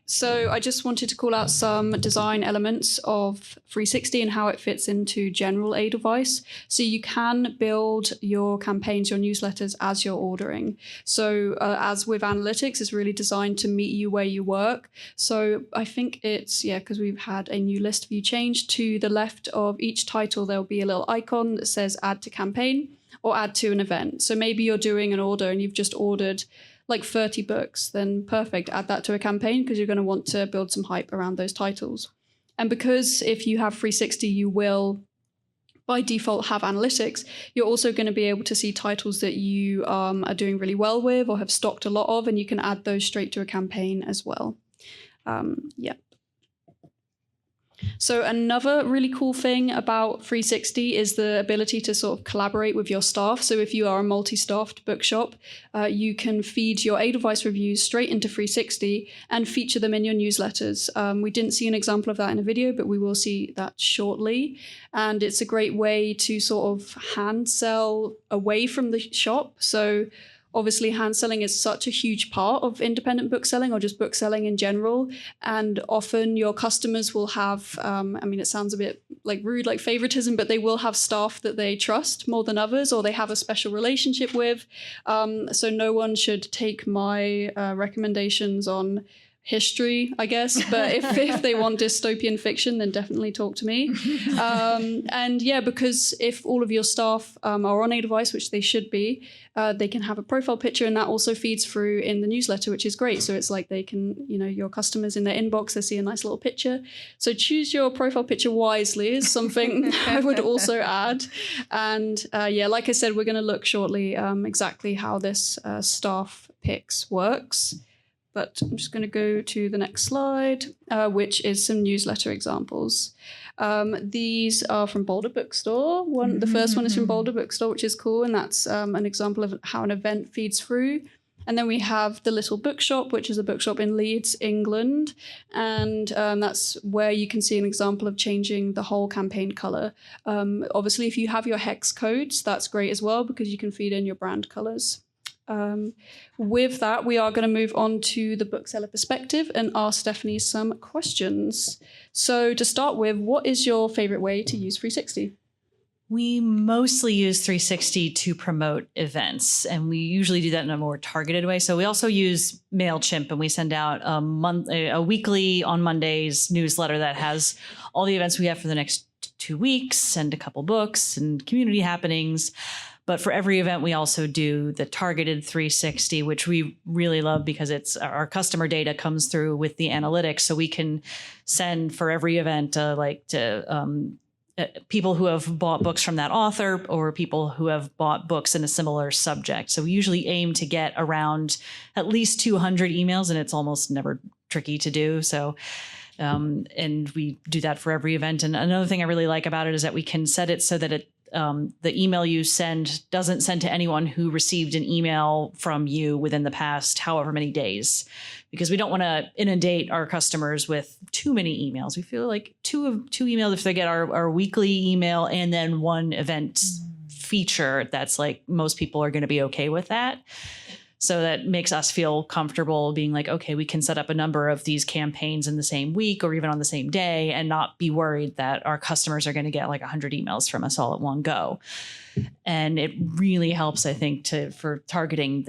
So I just wanted to call out some design elements of 360 and how it fits into general Edelweiss. So you can build your campaigns, your newsletters as you're ordering. So as with analytics, it's really designed to meet you where you work. So I think it's, because we've had a new list view change. To the left of each title, there'll be a little icon that says add to campaign or add to an event. So maybe you're doing an order and you've just ordered like 30 books, then perfect, add that to a campaign because you're going to want to build some hype around those titles. And because if you have 360, you will by default have analytics, you're also going to be able to see titles that you are doing really well with or have stocked a lot of, and you can add those straight to a campaign as well. So another really cool thing about 360 is the ability to sort of collaborate with your staff. So if you are a multi-staffed bookshop, you can feed your Edelweiss reviews straight into 360 and feature them in your newsletters. We didn't see an example of that in a video, but we will see that shortly. And it's a great way to sort of hand sell away from the shop. So obviously, hand selling is such a huge part of independent book selling or just book selling in general. And often your customers will have, it sounds a bit like rude, like favoritism, but they will have staff that they trust more than others or they have a special relationship with. So no one should take my recommendations on history, I guess, but if they want dystopian fiction, then definitely talk to me. Because if all of your staff are on Edelweiss, which they should be, they can have a profile picture, and that also feeds through in the newsletter, which is great. So it's like they can, your customers in their inbox, they see a nice little picture. So choose your profile picture wisely is something I would also add. And like I said, we're going to look shortly exactly how this staff picks works. But I'm just going to go to the next slide, which is some newsletter examples. These are from Boulder Bookstore. The first one is from Boulder Bookstore, which is cool. And that's an example of how an event feeds through. And then we have The Little Bookshop, which is a bookshop in Leeds, England. And that's where you can see an example of changing the whole campaign color. Obviously, if you have your hex codes, that's great as well, because you can feed in your brand colors. With that, we are going to move on to the bookseller perspective and ask Stephanie some questions. So to start with, what is your favorite way to use 360? We mostly use 360 to promote events, and we usually do that in a more targeted way. So we also use MailChimp, and we send out a weekly on Mondays newsletter that has all the events we have for the next 2 weeks and a couple books and community happenings. But for every event, we also do the targeted 360, which we really love because it's our customer data comes through with the analytics. So we can send for every event people who have bought books from that author or people who have bought books in a similar subject. So we usually aim to get around at least 200 emails, and it's almost never tricky to do. So and we do that for every event. And another thing I really like about it is that we can set it so that the email you send doesn't send to anyone who received an email from you within the past however many days, because we don't want to inundate our customers with too many emails. We feel like two emails, if they get our weekly email and then one event feature, that's like most people are going to be okay with that. So that makes us feel comfortable being like, okay, we can set up a number of these campaigns in the same week or even on the same day and not be worried that our customers are going to get like 100 emails from us all at one go. And it really helps, I think, for targeting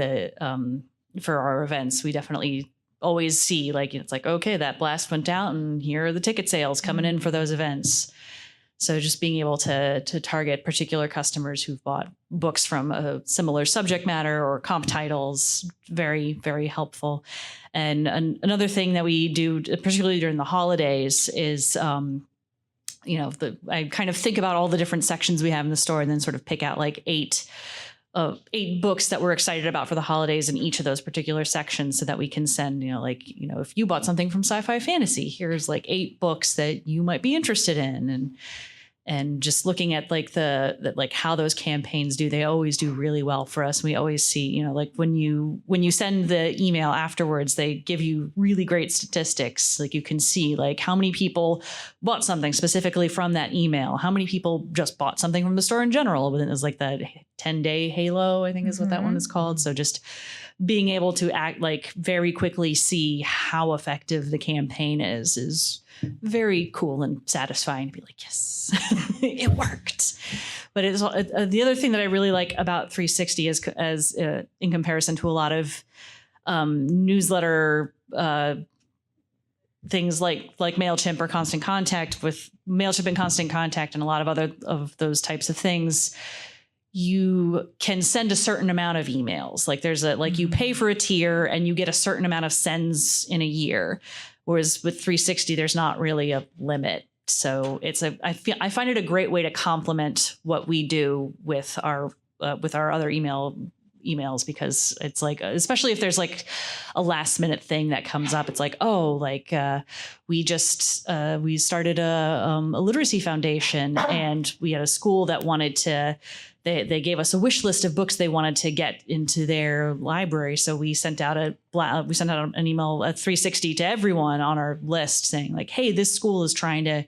for our events. We definitely always see like, it's like, okay, that blast went out and here are the ticket sales coming in for those events. So just being able to target particular customers who've bought books from a similar subject matter or comp titles, very, very helpful. And another thing that we do, particularly during the holidays, is, I kind of think about all the different sections we have in the store and then sort of pick out like eight books that we're excited about for the holidays in each of those particular sections so that we can send, if you bought something from Sci-Fi Fantasy, here's like 8 books that you might be interested in. And just looking at like like how those campaigns do, they always do really well for us. We always see, like when you send the email afterwards, they give you really great statistics. Like you can see like how many people bought something specifically from that email, how many people just bought something from the store in general. But it was like that 10-day halo, I think is what that one is called. So just being able to act like very quickly see how effective the campaign is very cool and satisfying to be like, yes, it worked. But it's the other thing that I really like about 360 is in comparison to a lot of newsletter things like MailChimp or Constant Contact. With MailChimp and Constant Contact and a lot of other of those types of things, you can send a certain amount of emails. Like you pay for a tier and you get a certain amount of sends in a year. Whereas with 360, there's not really a limit. So I find it a great way to complement what we do with our other emails, because it's like, especially if there's like a last minute thing that comes up, it's like, we started a literacy foundation and we had a school that wanted to, they gave us a wish list of books they wanted to get into their library. So we sent out an email at 360 to everyone on our list saying like, hey, this school is trying to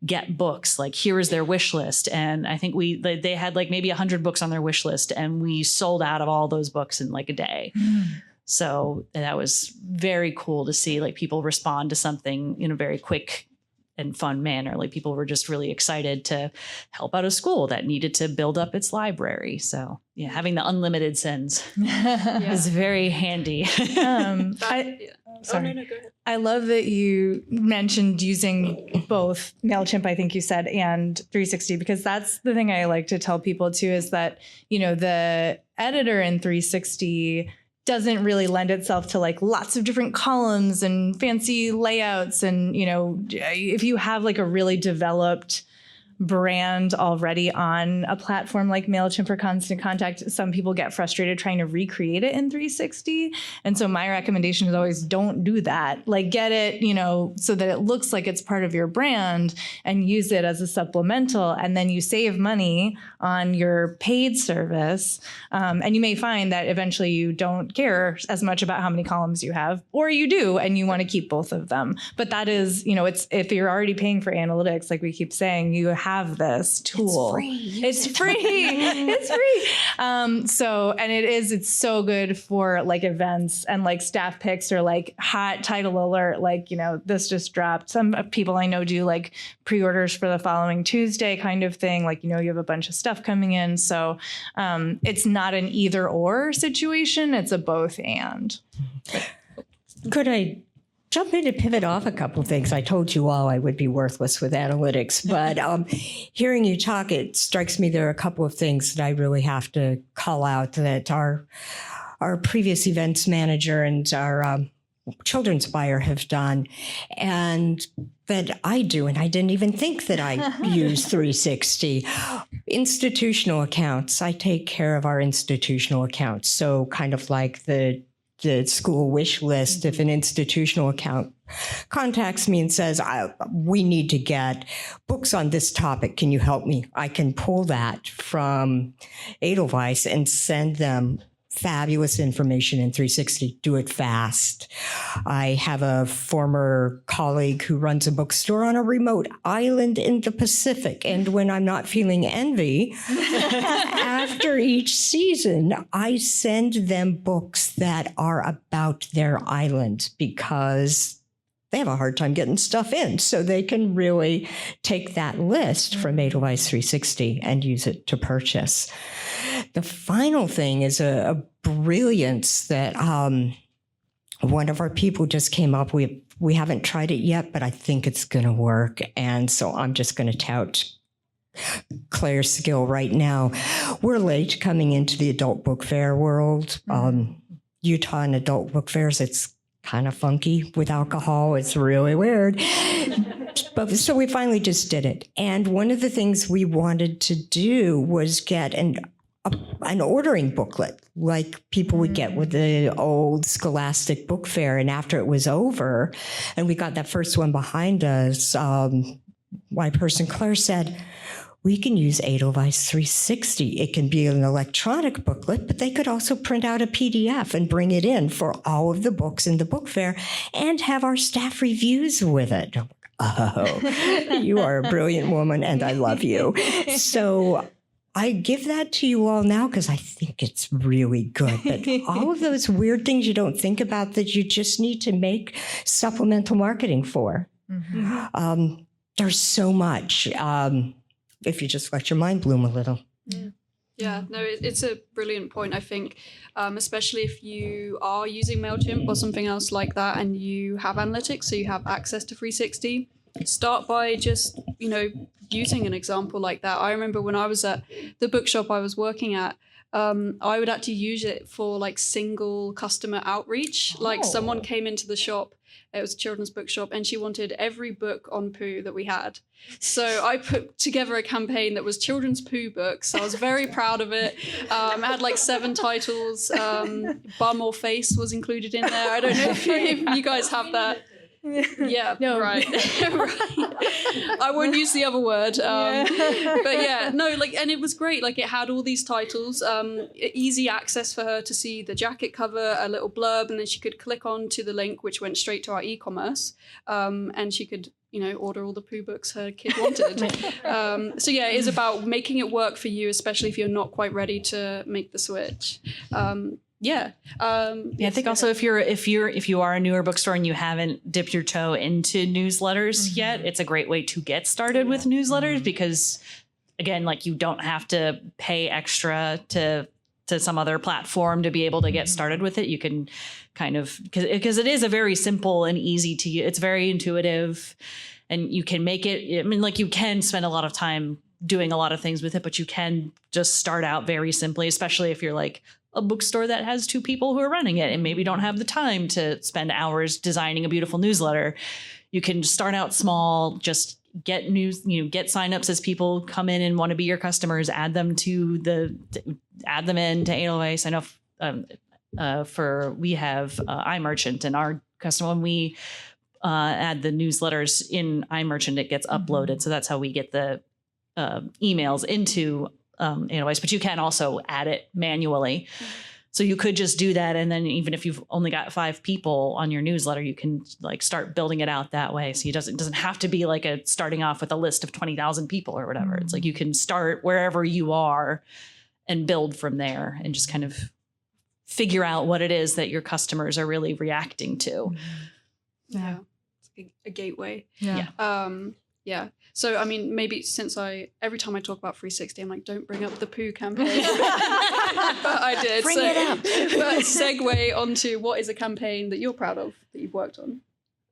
get books. Like, here is their wish list. And I think they had like maybe 100 books on their wish list and we sold out of all those books in like a day. So that was very cool to see like people respond to something in a very quick and fun manner. Like people were just really excited to help out a school that needed to build up its library. So yeah, having the unlimited sends is very handy. Sorry. Go ahead. I love that you mentioned using both MailChimp, I think you said, and 360, because that's the thing I like to tell people too, is that, the editor in 360 doesn't really lend itself to like lots of different columns and fancy layouts. And, if you have like a really developed brand already on a platform like MailChimp or Constant Contact, some people get frustrated trying to recreate it in 360. And so my recommendation is always don't do that. Like get it, so that it looks like it's part of your brand and use it as a supplemental. And then you save money on your paid service. And you may find that eventually you don't care as much about how many columns you have, or you do, and you want to keep both of them. But that is, it's, if you're already paying for analytics, like we keep saying, you have this tool. It's free. It's free. It's so good for like events and like staff picks or like hot title alert. Like, this just dropped. Some people I know do like pre-orders for the following Tuesday kind of thing. Like, you have a bunch of stuff coming in. So it's not an either or situation. It's a both and. Could I jump in to pivot off a couple of things? I told you all I would be worthless with analytics, but hearing you talk, it strikes me there are a couple of things that I really have to call out that our previous events manager and our children's buyer have done, and that I do, and I didn't even think that I use 360. Institutional accounts. I take care of our institutional accounts. So kind of like the school wish list, if an institutional account contacts me and says, we need to get books on this topic, can you help me? I can pull that from Edelweiss and send them fabulous information in 360. Do it fast. I have a former colleague who runs a bookstore on a remote island in the Pacific. And when I'm not feeling envy, after each season, I send them books that are about their island because they have a hard time getting stuff in. So they can really take that list from Edelweiss 360 and use it to purchase. The final thing is a brilliance that one of our people just came up with. We haven't tried it yet, but I think it's going to work. And so I'm just going to tout Claire's skill right now. We're late coming into the adult book fair world. Utah and adult book fairs, it's kind of funky with alcohol. It's really weird. But so we finally just did it. And one of the things we wanted to do was get an ordering booklet like people would get with the old Scholastic book fair. And after it was over and we got that first one behind us, my person Claire said, we can use Edelweiss 360. It can be an electronic booklet, but they could also print out a PDF and bring it in for all of the books in the book fair and have our staff reviews with it. Oh, you are a brilliant woman and I love you. So I give that to you all now because I think it's really good. But all of those weird things you don't think about that you just need to make supplemental marketing for. There's so much. If you just let your mind bloom a little. Yeah, no, it's a brilliant point, I think, especially if you are using MailChimp or something else like that and you have analytics, so you have access to 360. Start by just, using an example like that. I remember when I was at the bookshop I was working at, I would actually use it for like single customer outreach. Like someone came into the shop, it was a children's bookshop, and she wanted every book on poo that we had. So I put together a campaign that was children's poo books. I was very proud of it. I had like 7 titles. Bum or face was included in there. I don't know if you guys have that. Yeah, no. Right. Right. I won't use the other word. But yeah, no, and it was great. Like, it had all these titles, easy access for her to see the jacket cover, a little blurb, and then she could click on to the link, which went straight to our e-commerce. And she could, order all the poo books her kid wanted. So yeah, it is about making it work for you, especially if you're not quite ready to make the switch. I think also if you are a newer bookstore and you haven't dipped your toe into newsletters yet, it's a great way to get started with newsletters because, again, like, you don't have to pay extra to some other platform to be able to get started with it. You can kind of, because it is a very simple and easy to use. It's very intuitive, and you can make it. I mean, like, you can spend a lot of time doing a lot of things with it, but you can just start out very simply, especially if you're like a bookstore that has 2 people who are running it and maybe don't have the time to spend hours designing a beautiful newsletter. You can start out small, just get get signups as people come in and want to be your customers, add them into Edelweiss. I know we have iMerchant, and our customer, when we add the newsletters in iMerchant, it gets uploaded. So that's how we get the emails into Edelweiss, but you can also add it manually. So you could just do that. And then even if you've only got 5 people on your newsletter, you can like start building it out that way. So it doesn't have to be like starting off with a list of 20,000 people or whatever. It's like you can start wherever you are and build from there and just kind of figure out what it is that your customers are really reacting to. Yeah. It's a gateway. Yeah. Yeah. So, I mean, maybe every time I talk about 360, I'm like, don't bring up the poo campaign. But I did. Bring it up. But segue onto what is a campaign that you're proud of, that you've worked on?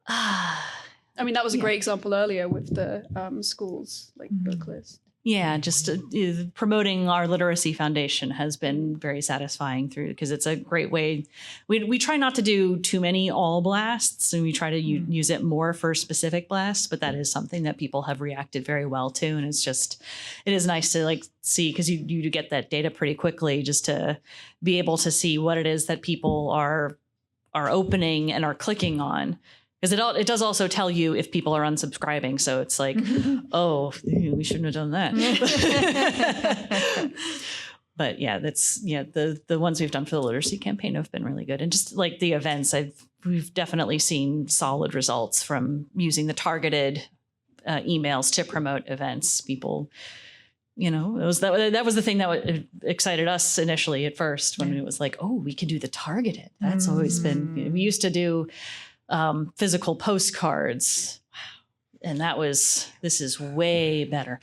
I mean, that was a great example earlier with the schools, like book list. Yeah, just promoting our literacy foundation has been very satisfying because it's a great way. We try not to do too many all blasts, and we try to use it more for specific blasts, but that is something that people have reacted very well to. And it is nice to like see, because you get that data pretty quickly, just to be able to see what it is that people are opening and are clicking on. Because it does also tell you if people are unsubscribing. So it's like, oh, we shouldn't have done that. but yeah, that's the ones we've done for the literacy campaign have been really good. And just like the events, we've definitely seen solid results from using the targeted emails to promote events. People, that was the thing that excited us initially at first, when it was like, oh, we could do the targeted. That's always been, we used to do physical postcards. And this is way better.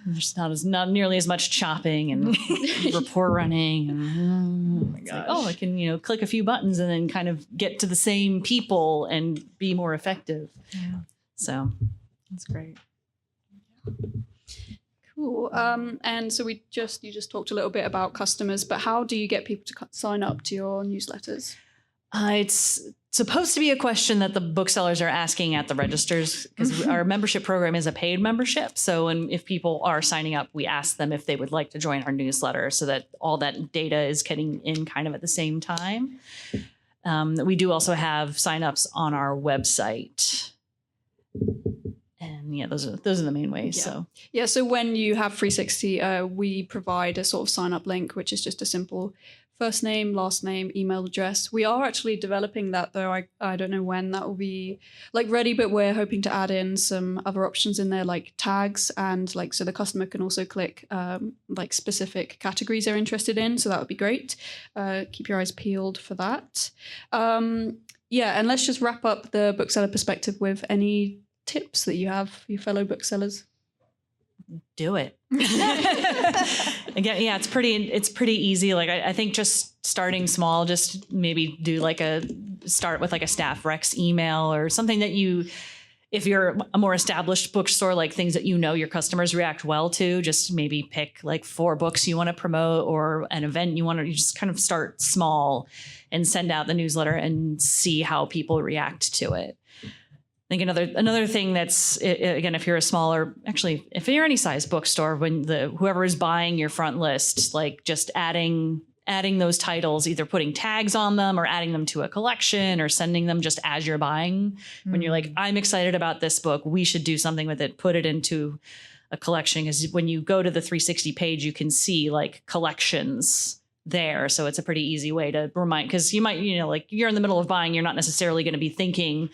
There's not nearly as much chopping and report running. And, I can, click a few buttons and then kind of get to the same people and be more effective. Yeah. So That's great. Cool. And so you just talked a little bit about customers, but how do you get people to sign up to your newsletters? It's supposed to be a question that the booksellers are asking at the registers, because our membership program is a paid membership. So if people are signing up, we ask them if they would like to join our newsletter, so that all that data is getting in kind of at the same time. We do also have signups on our website. And yeah, those are the main ways. Yeah. So when you have 360, we provide a sort of sign up link, which is just a simple first name, last name, email address. We are actually developing that, though. I don't know when that will be ready, but we're hoping to add in some other options in there, like tags, and so the customer can also click specific categories they're interested in. So that would be great. Keep your eyes peeled for that. And let's just wrap up the bookseller perspective with any tips that you have for your fellow booksellers. Do it. Again, yeah, it's pretty easy. I think just starting small, just maybe do start with a staff recs email or something that if you're a more established bookstore, things that your customers react well to, just maybe pick 4 books you want to promote or an event you just kind of start small and send out the newsletter and see how people react to it. I think another thing that's, again, if you're a smaller, actually, if you're any size bookstore, when whoever is buying your front list, just adding those titles, either putting tags on them or adding them to a collection or sending them just as you're buying. When you're I'm excited about this book, we should do something with it, put it into a collection. Because when you go to the 360 page, you can see collections there. So it's a pretty easy way to remind, because you might, you're in the middle of buying, you're not necessarily going to be thinking,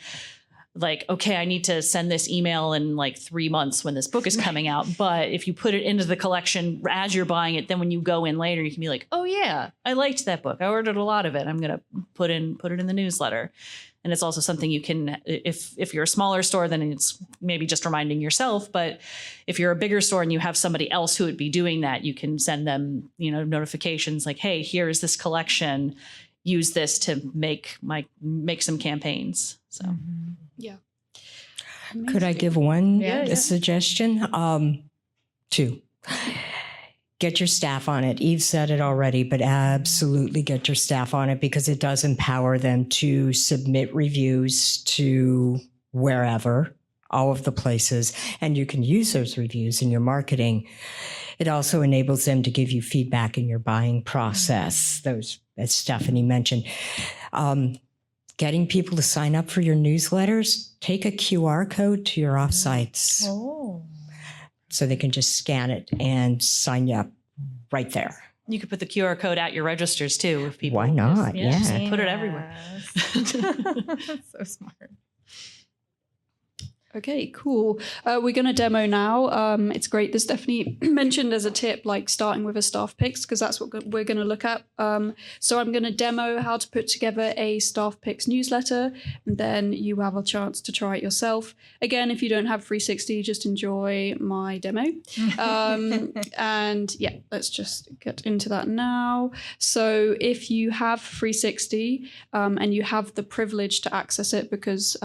okay, I need to send this email in 3 months when this book is coming out. But if you put it into the collection as you're buying it, then when you go in later, you can be oh yeah, I liked that book. I ordered a lot of it. I'm going to put it in the newsletter. And it's also something you can, if you're a smaller store, then it's maybe just reminding yourself. But if you're a bigger store and you have somebody else who would be doing that, you can send them, notifications hey, here is this collection. Use this to make some campaigns. So. Mm-hmm. Yeah. Amazing. Could I give one suggestion? 2. Get your staff on it. Eve said it already, but absolutely get your staff on it, because it does empower them to submit reviews to wherever, all of the places, and you can use those reviews in your marketing. It also enables them to give you feedback in your buying process. Those, as Stephanie mentioned. Getting people to sign up for your newsletters, take a QR code to your offsites. Oh. So they can just scan it and sign you up right there. You could put the QR code at your registers too. If people, why not? Just put it everywhere. So smart. Okay, cool. We're going to demo now. It's great. There's definitely mentioned as a tip, starting with a staff picks, because that's what we're going to look at. So I'm going to demo how to put together a staff picks newsletter, and then you have a chance to try it yourself. Again, if you don't have 360, just enjoy my demo. And yeah, let's just get into that now. So if you have 360 and you have the privilege to access it, because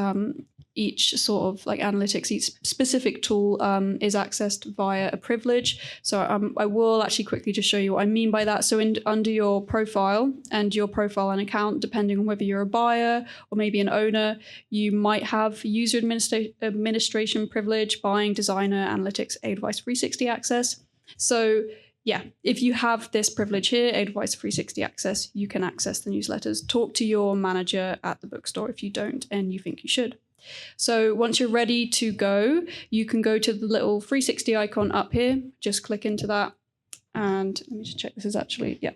each sort of analytics, each specific tool is accessed via a privilege. So I will actually quickly just show you what I mean by that. So under your profile and account, depending on whether you're a buyer or maybe an owner, you might have user administration privilege, buying, designer, analytics, Edelweiss 360 access. So yeah, if you have this privilege here, Edelweiss 360 access, you can access the newsletters. Talk to your manager at the bookstore if you don't and you think you should. So once you're ready to go, you can go to the little 360 icon up here, just click into that, And let me just check. This is actually, yeah.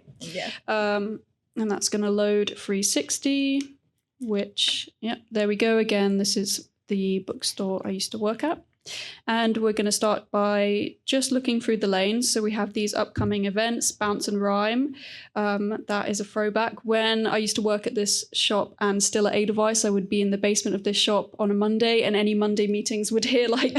And that's going to load 360, which, yeah, there we go. Again, this is the bookstore I used to work at. And we're going to start by just looking through the lanes. So we have these upcoming events, Bounce and Rhyme. That is a throwback. When I used to work at this shop and still at Edelweiss, I would be in the basement of this shop on a Monday, and any Monday meetings would hear like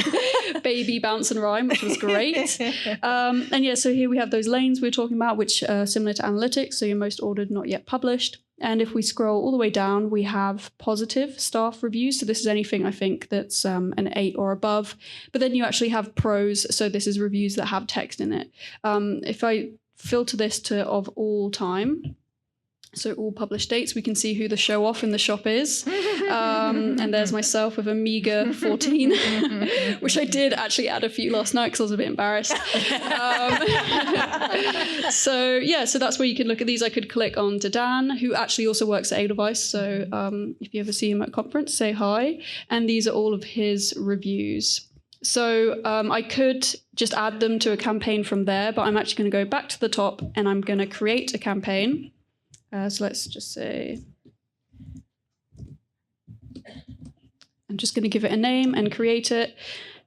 baby Bounce and Rhyme, which was great. And yeah, so here we have those lanes we're talking about, which are similar to analytics. So your most ordered, not yet published. And if we scroll all the way down, we have positive staff reviews. So this is anything I think that's an 8 or above. But then you actually have pros. So this is reviews that have text in it. If I filter this to of all time, so all published dates, we can see who the show off in the shop is. And there's myself with a meager 14, which I did actually add a few last night because I was a bit embarrassed. So yeah, so that's where you can look at these. I could click on to Dan, who actually also works at Edelweiss. So if you ever see him at a conference, say hi. And these are all of his reviews. So I could just add them to a campaign from there, but I'm actually going to go back to the top and I'm going to create a campaign. So let's just say, I'm just going to give it a name and create it.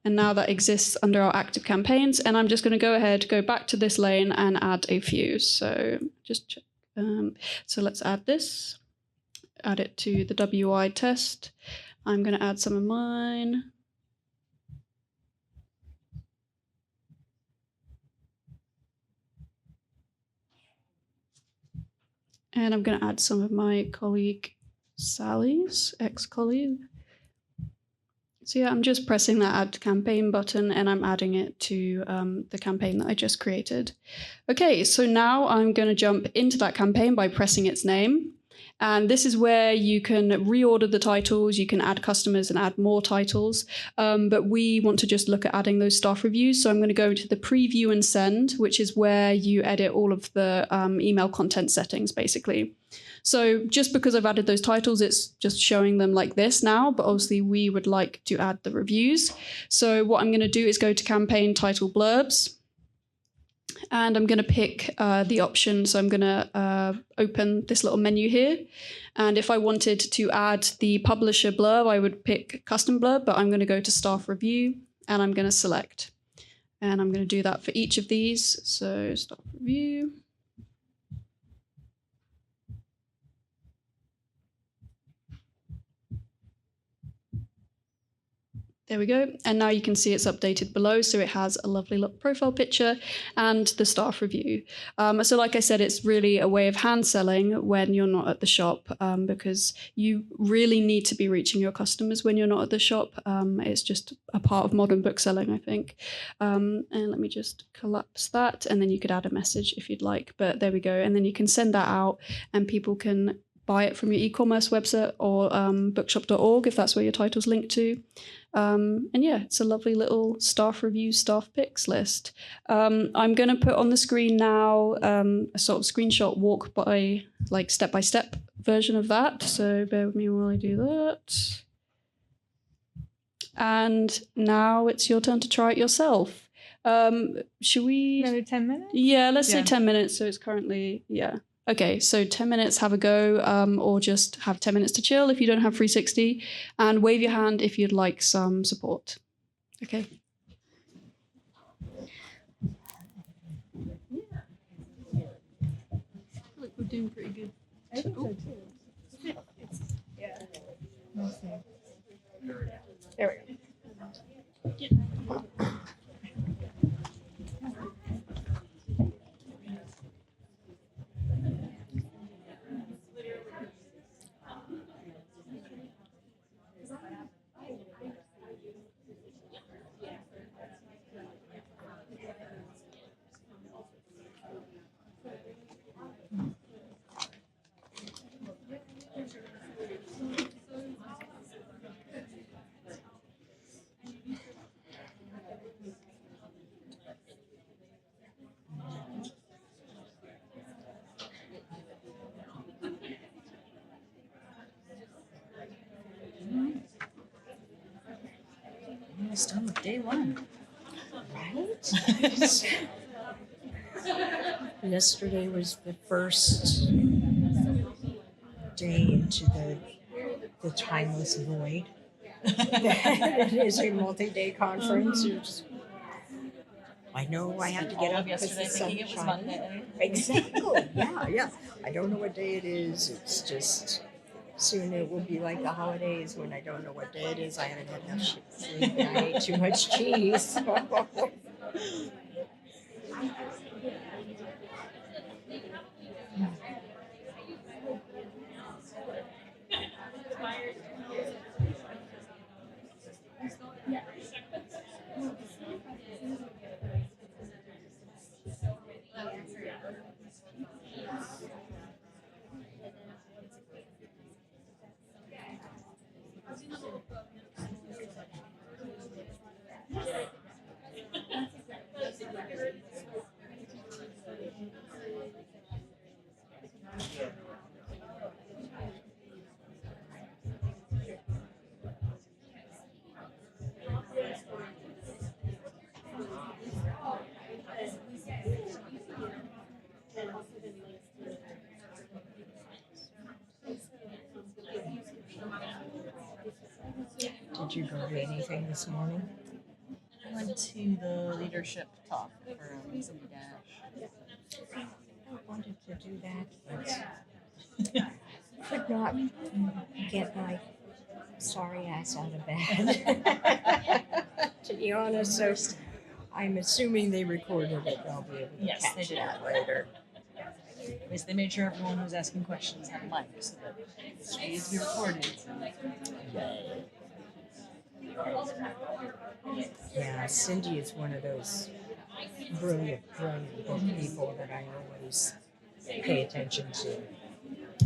And now that exists under our active campaigns. And I'm just going to go ahead, go back to this lane and add a few. So just check. So let's add this, add it to the WI test. I'm going to add some of mine. And I'm going to add some of my colleague Sally's, ex-colleague. So yeah, I'm just pressing that add campaign button and I'm adding it to the campaign that I just created. Okay, so now I'm going to jump into that campaign by pressing its name. And this is where you can reorder the titles, you can add customers and add more titles. But we want to just look at adding those staff reviews. So I'm going to go to the preview and send, which is where you edit all of the email content settings, basically. So just because I've added those titles, it's just showing them like this now. But obviously we would like to add the reviews. So what I'm going to do is go to campaign title blurbs. And I'm going to pick the option. So I'm going to open this little menu here. And if I wanted to add the publisher blurb, I would pick custom blurb, but I'm going to go to staff review and I'm going to select. And I'm going to do that for each of these. So staff review. There we go. And now you can see it's updated below. So it has a lovely little profile picture and the staff review. So like I said, it's really a way of hand selling when you're not at the shop because you really need to be reaching your customers when you're not at the shop. It's just a part of modern book selling, I think. And let me just collapse that. And then you could add a message if you'd like. But there we go. And then you can send that out and people can buy it from your e-commerce website or bookshop.org if that's where your title's linked to. And yeah, it's a lovely little staff review, staff picks list. I'm going to put on the screen now a sort of screenshot walk by, like step-by-step version of that. So bear with me while I do that. And now it's your turn to try it yourself. Should we... Another 10 minutes? Yeah, let's say 10 minutes. So it's currently, yeah. Okay, so 10 minutes, have a go, or just have 10 minutes to chill if you don't have 360, and wave your hand if you'd like some support. Okay. Look, we're doing pretty good. I think so too. Yeah. We'll see. There we go. Yeah. Almost done with day one. Right? Yesterday was the first day into the timeless void. It is a multi-day conference. I know I have to get All up of because yesterday the sun thinking it was shining. Monday. Exactly. Yeah. I don't know what day it is. It's just soon it will be like the holidays when I don't know what day it is. I haven't had enough sleep and I ate too much cheese. Did you go to anything this morning? I went to the leadership talk for Cindy Dash. I wanted to do that, but could not get my sorry ass out of bed. To be honest, so I'm assuming they recorded it. I'll be able to Yes, catch they did. that later. At least they made sure everyone who was asking questions had a mic so that it needs to be recorded. Yeah, Cindy is one of those brilliant people that I always pay attention to.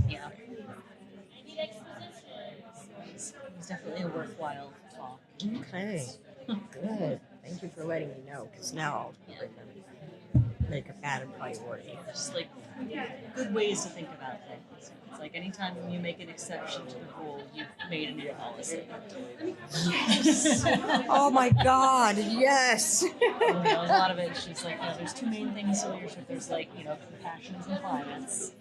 Yeah. It was definitely a worthwhile talk. Okay, good. Thank you for letting me know, because now I'll make that a priority. Just like good ways to think about things. It's like anytime you make an exception to the rule, you've made a new policy. Yes. Oh my God, yes. A lot of it's just like, there's two main things to leadership. There's like, compassion and compliance.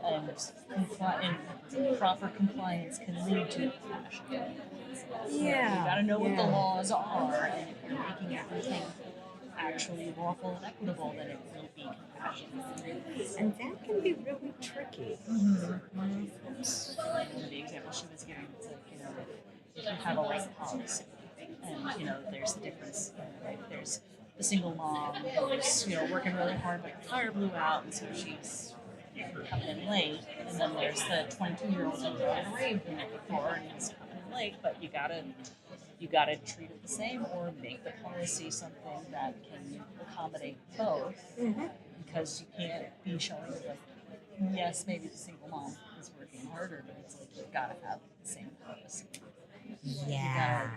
And proper compliance can lead to compassion. Yeah. You gotta know what the laws are, and if you're making everything actually lawful and equitable, then it will be compassionate. And that can be really tricky. One of the examples she was giving was like, if you have a life policy, and there's the difference, right? There's the single mom who's working really hard, but her tire blew out, and so she's coming in late. And then there's the 22-year-old who's already raved the night before and is coming in late, but you gotta treat it the same or make the policy something that can accommodate both, because you can't be showing like, yes, maybe the single mom is working harder, but it's like you've got to have the same policy. Yeah.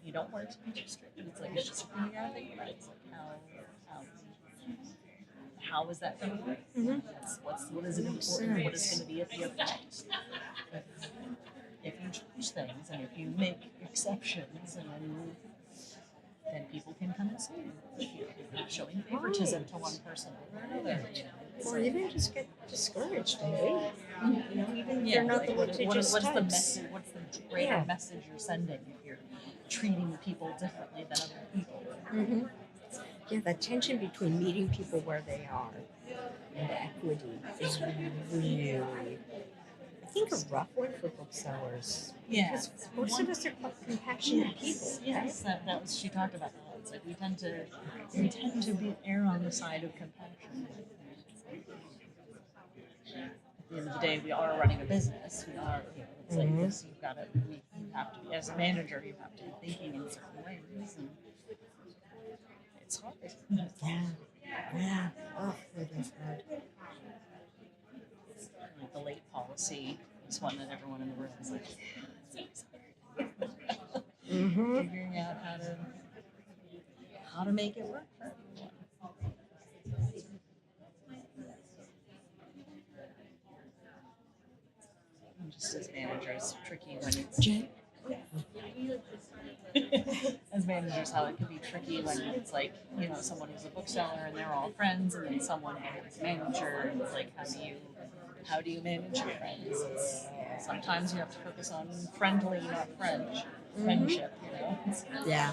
You don't want it to be too strict. It's like it's just you gotta think about it. It's like how is that going to work? What is it important? What is going to be at the effect? If you change things and if you make exceptions, and then people can come and see you. You're not showing favoritism to one person over another. Or even just get discouraged and leave. Even if they're not the what's litigious the types. message? What's the greater message you're sending if you're treating people differently than other people? Yeah, the tension between meeting people where they are and equity is really, I think, a rough one for booksellers. Yeah. Because most of us are compassionate people. Yes, that was, she talked about that. It's like we tend to err on the side of compassion. At the end of the day, we are running a business. We are, it's like this. You have to be, as a manager, you have to be thinking in certain ways, and it's hard. Yeah. Oh, it is hard. Like the late policy is one that everyone in the room is like, figuring out how to make it work for everyone. And just as managers, tricky when it's Jen? as managers how it can be tricky when it's like, you know, someone who's a bookseller and they're all friends, and then someone who's a manager, and it's like, how do you manage your friends? Sometimes you have to focus on friendly, not friendship, you know? Yeah.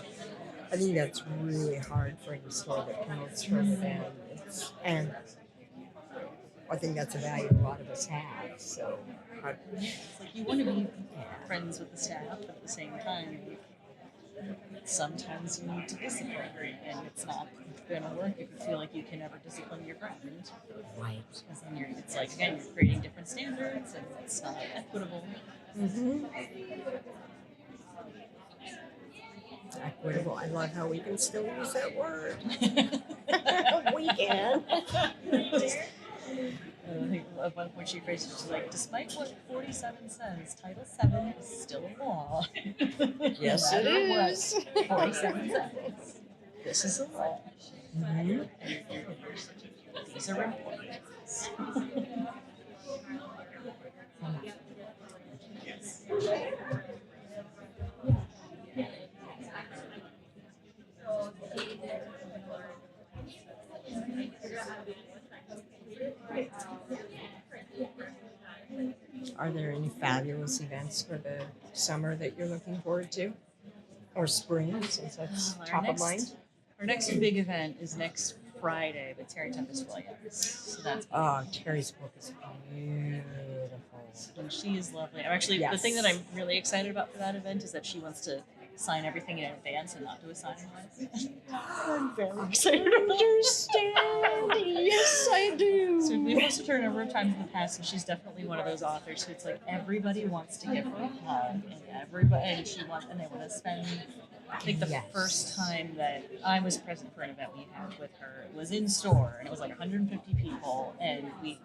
I think that's really hard for any store that promotes from within. And I think that's a value a lot of us have. So It's like you want to be friends with the staff, but at the same time, sometimes you need to discipline, and it's not going to work if you feel like you can never discipline your friend. right. Because then it's like, again, you're creating different standards, and it's not equitable. Equitable. I love how we can still use that word. We can. I think at one point she phrased it, she's like, despite what 47 says, Title 7 is still a law. Yes, it is. 47 says. This is a law. These are important. Are there any fabulous events for the summer that you're looking forward to? Or spring, since that's top of mind? Our next big event is next Friday, but Terry Tempest Williams. So that's Terry's book is beautiful. and she is lovely. I'm actually the thing that I'm really excited about for that event is that she wants to sign everything in advance and not do a signing license. I'm very excited about Understand? Yes, I do. So we've hosted her a number of times in the past, and she's definitely one of those authors who it's like everybody wants to give her a hug, and they want to spend. I think the first time that I was present for an event we had with her was in store, and it was like 150 people, and we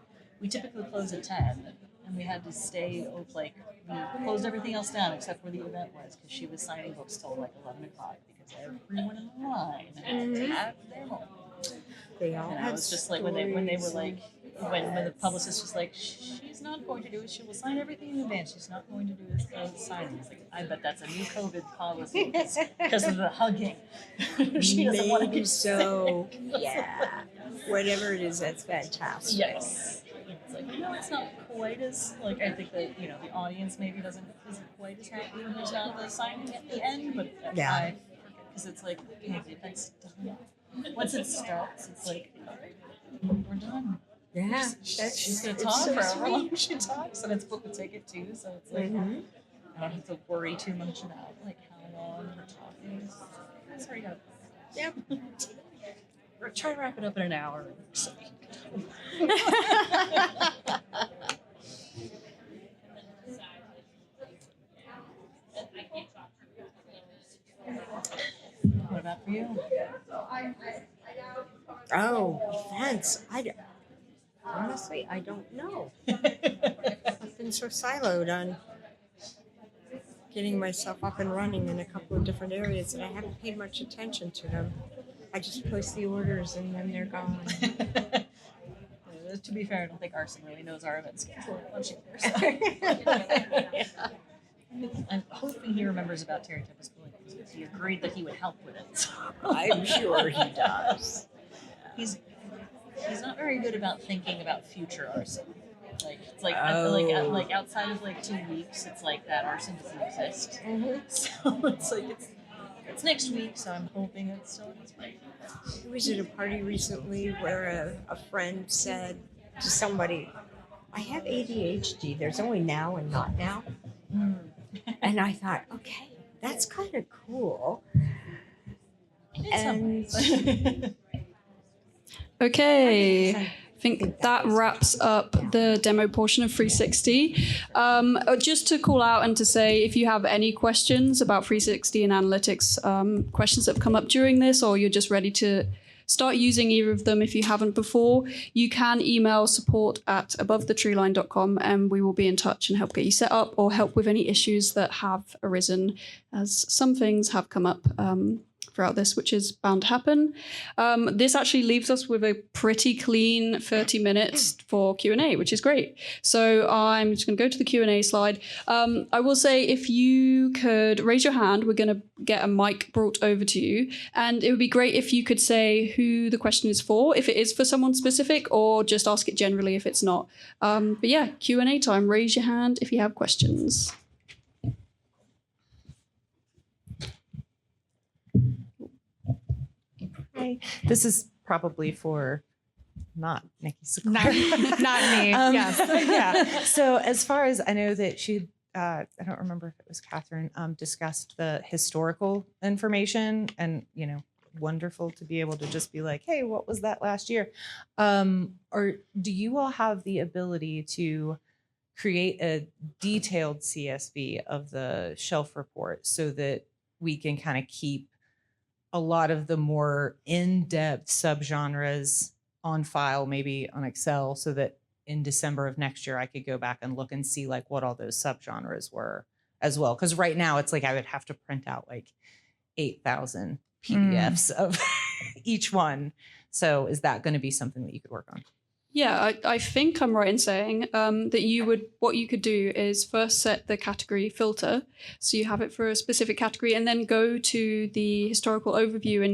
typically close at 10, and we had to stay we closed everything else down except where the event was, because she was signing books till like 11 o'clock, because everyone in the line had to have their moment. They all And I had was just like, when they were like, when the publicist was like, she's not going to do it, she will sign everything in advance, she's not going to do a signing. It's like, I bet that's a new COVID policy because of the hugging. She doesn't want to Maybe be so. Yeah. Whatever it is, that's fantastic. Yes. It's like, it's not quite as, like, I think that, the audience maybe isn't quite as happy when there's not the signing at the end, but because it's like, okay, the event's done. Once it starts, it's like, we're done. Yeah. She's going to talk for however long she talks, and it's book a ticket too, so it's like, I don't have to worry too much about, like, how long we're talking. Let's hurry up. Yep. We're trying to wrap it up in an hour. So. What about for you? Oh, events. Honestly, I don't know. I've been so siloed on getting myself up and running in a couple of different areas that I haven't paid much attention to them. I just place the orders and then they're gone. To be fair, I don't think Arson really knows our event schedule much either. I'm hoping he remembers about Terry Tempest Williams, because he agreed that he would help with it. So. I'm sure he does. He's not very good about thinking about future Arson. Like it's like like outside of like 2 weeks, it's like that Arson doesn't exist. So it's like it's next week, so I'm hoping it's still in spring. I was at a party recently where a friend said to somebody, I have ADHD. There's only now and not now. And I thought, okay, that's kind of cool. Okay. I think that wraps up the demo portion of 360. Just to call out and to say, if you have any questions about 360 and analytics, questions that have come up during this, or you're just ready to start using either of them if you haven't before, you can email support@abovethetreeline.com, and we will be in touch and help get you set up or help with any issues that have arisen, as some things have come up throughout this, which is bound to happen. This actually leaves us with a pretty clean 30 minutes for Q&A, which is great. So I'm just going to go to the Q&A slide. I will say, if you could raise your hand, we're going to get a mic brought over to you. And it would be great if you could say who the question is for, if it is for someone specific, or just ask it generally if it's not. But yeah, Q&A time. Raise your hand if you have questions. Hi. This is probably for not Nikki Sequoia. Not me. Yes. Yeah. So as far as I know that she, I don't remember if it was Catherine, discussed the historical information, and, you know, wonderful to be able to just be like, hey, what was that last year? Or do you all have the ability to create a detailed CSV of the shelf report so that we can kind of keep a lot of the more in-depth subgenres on file, maybe on Excel, so that in December of next year, I could go back and look and see like what all those subgenres were as well? Because right now it's like I would have to print out like 8,000 PDFs of each one. So is that going to be something that you could work on? Yeah, I think I'm right in saying that what you could do is first set the category filter, so you have it for a specific category, and then go to the historical overview.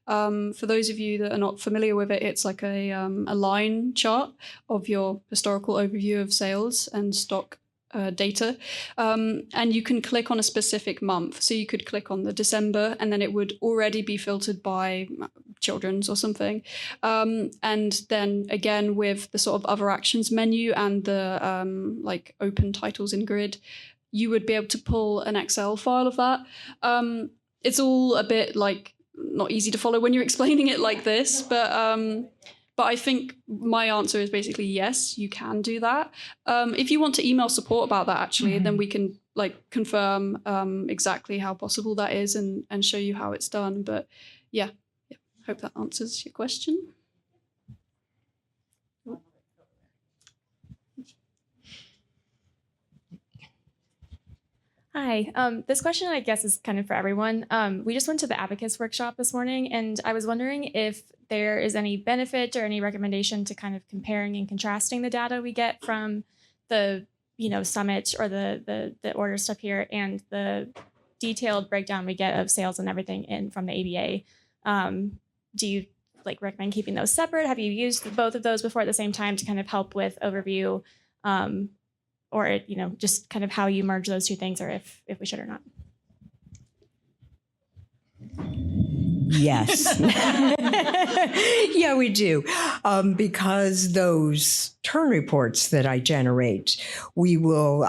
And for those of you that are not familiar with it, it's like a line chart of your historical overview of sales and stock data. And you can click on a specific month. So you could click on the December, and then it would already be filtered by children's or something. And then again, with the sort of other actions menu and the like open titles in grid, you would be able to pull an Excel file of that. It's all a bit like not easy to follow when you're explaining it like this, but I think my answer is basically yes, you can do that. If you want to email support about that, actually, then we can like confirm exactly how possible that is and show you how it's done. But yeah, hope that answers your question. Hi, this question I guess is kind of for everyone. We just went to the Abacus workshop this morning, and I was wondering if there is any benefit or any recommendation to kind of comparing and contrasting the data we get from the, summit or the order stuff here and the detailed breakdown we get of sales and everything from the ABA. Do you recommend keeping those separate? Have you used both of those before at the same time to kind of help with overview? Or, just kind of how you merge those two things, or if we should or not? Yes. Yeah, we do. Because those turn reports that I generate, we will,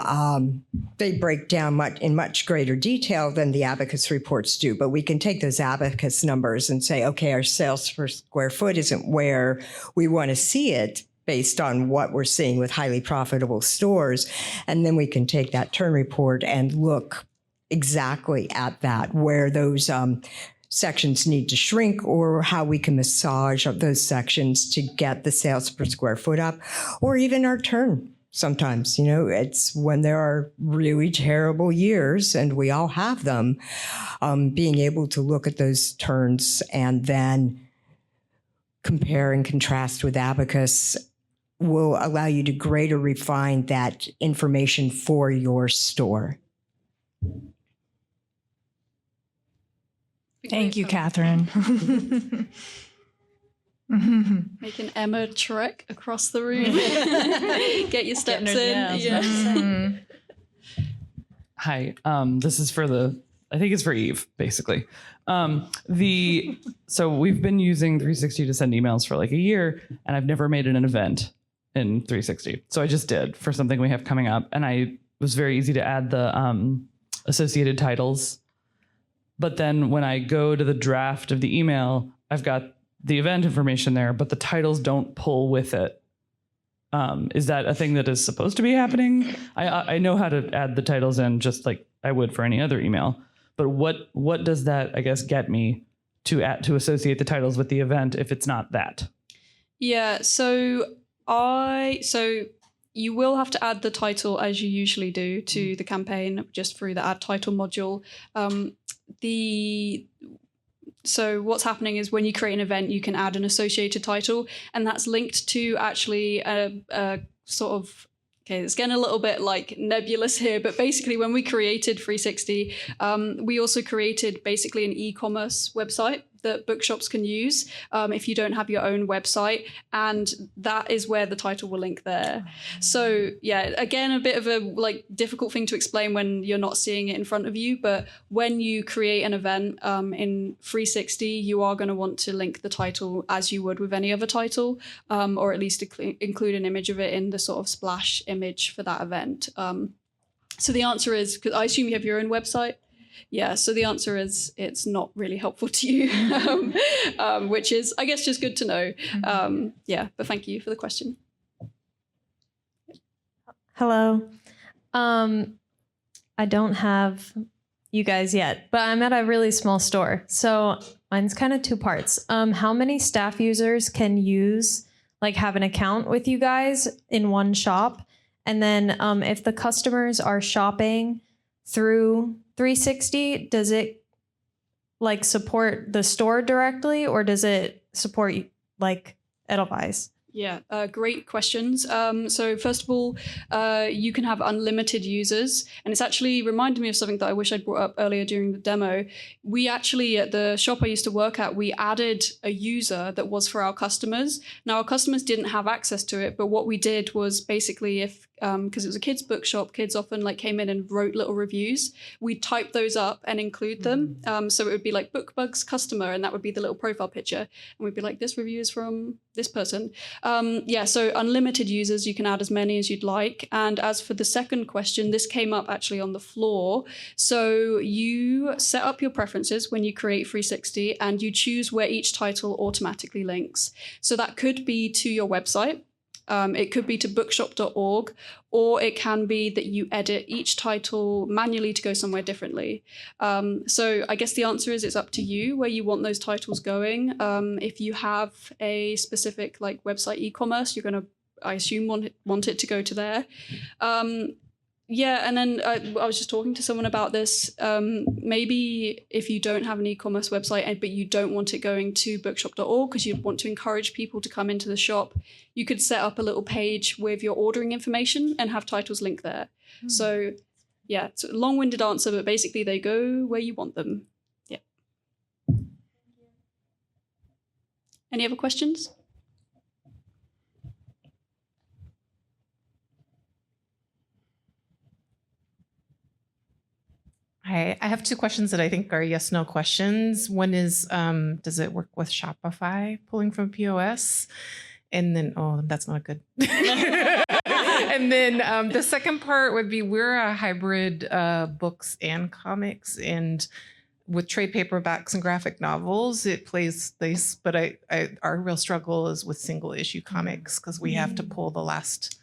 they break down in much greater detail than the Abacus reports do. But we can take those Abacus numbers and say, okay, our sales per square foot isn't where we want to see it, based on what we're seeing with highly profitable stores. And then we can take that turn report and look exactly at that, where those sections need to shrink, or how we can massage up those sections to get the sales per square foot up, or even our turn. Sometimes, it's when there are really terrible years, and we all have them, being able to look at those turns and then compare and contrast with Abacus will allow you to greater refine that information for your store. Thank you, Catherine. Make an Emma trek across the room. Get your steps in. Yeah. Hi, this is I think it's for Eve, basically. So we've been using 360 to send emails for like a year, and I've never made it an event in 360. So I just did for something we have coming up, and it was very easy to add the associated titles. But then when I go to the draft of the email, I've got the event information there, but the titles don't pull with it. Is that a thing that is supposed to be happening? I know how to add the titles in just like I would for any other email. But what does that, I guess, get me to associate the titles with the event if it's not that? Yeah, so you will have to add the title as you usually do to the campaign just through the add title module. So what's happening is when you create an event, you can add an associated title, and that's linked to actually a sort of, okay, it's getting a little bit like nebulous here, but basically when we created 360, we also created basically an e-commerce website that bookshops can use if you don't have your own website, and that is where the title will link there. So yeah, again, a bit of a like difficult thing to explain when you're not seeing it in front of you, but when you create an event in 360, you are going to want to link the title as you would with any other title, or at least include an image of it in the sort of splash image for that event. So the answer is, because I assume you have your own website. Yeah, so the answer is it's not really helpful to you, which is, I guess, just good to know. Yeah, but thank you for the question. Hello. I don't have you guys yet, but I'm at a really small store. So mine's kind of two parts. How many staff users can use, like have an account with you guys in one shop? And then if the customers are shopping through 360, does it like support the store directly, or does it support like Edelweiss? Yeah, great questions. So first of all, you can have unlimited users, and it's actually reminded me of something that I wish I'd brought up earlier during the demo. We actually, at the shop I used to work at, we added a user that was for our customers. Now, our customers didn't have access to it, but what we did was basically if because it was a kids bookshop, kids often like came in and wrote little reviews. We type those up and include them. So it would be like BookBug's customer, and that would be the little profile picture. And we'd be like, this review is from this person. Yeah, so unlimited users, you can add as many as you'd like. And as for the second question, this came up actually on the floor. So you set up your preferences when you create 360, and you choose where each title automatically links. So that could be to your website. It could be to bookshop.org, or it can be that you edit each title manually to go somewhere differently. So I guess the answer is it's up to you where you want those titles going. If you have a specific like website e-commerce, you're going to, I assume, want it to go to there. Yeah, and then I was just talking to someone about this. Maybe if you don't have an e-commerce website, but you don't want it going to bookshop.org because you want to encourage people to come into the shop, you could set up a little page with your ordering information and have titles linked there. So yeah, it's a long-winded answer, but basically they go where you want them. Yeah. Any other questions? Hi, I have two questions that I think are yes/no questions. One is, does it work with Shopify pulling from POS? And then, oh, that's not good. And then the second part would be, we're a hybrid books and comics, and with trade paperbacks and graphic novels, it plays this. But our real struggle is with single issue comics, because we have to pull the last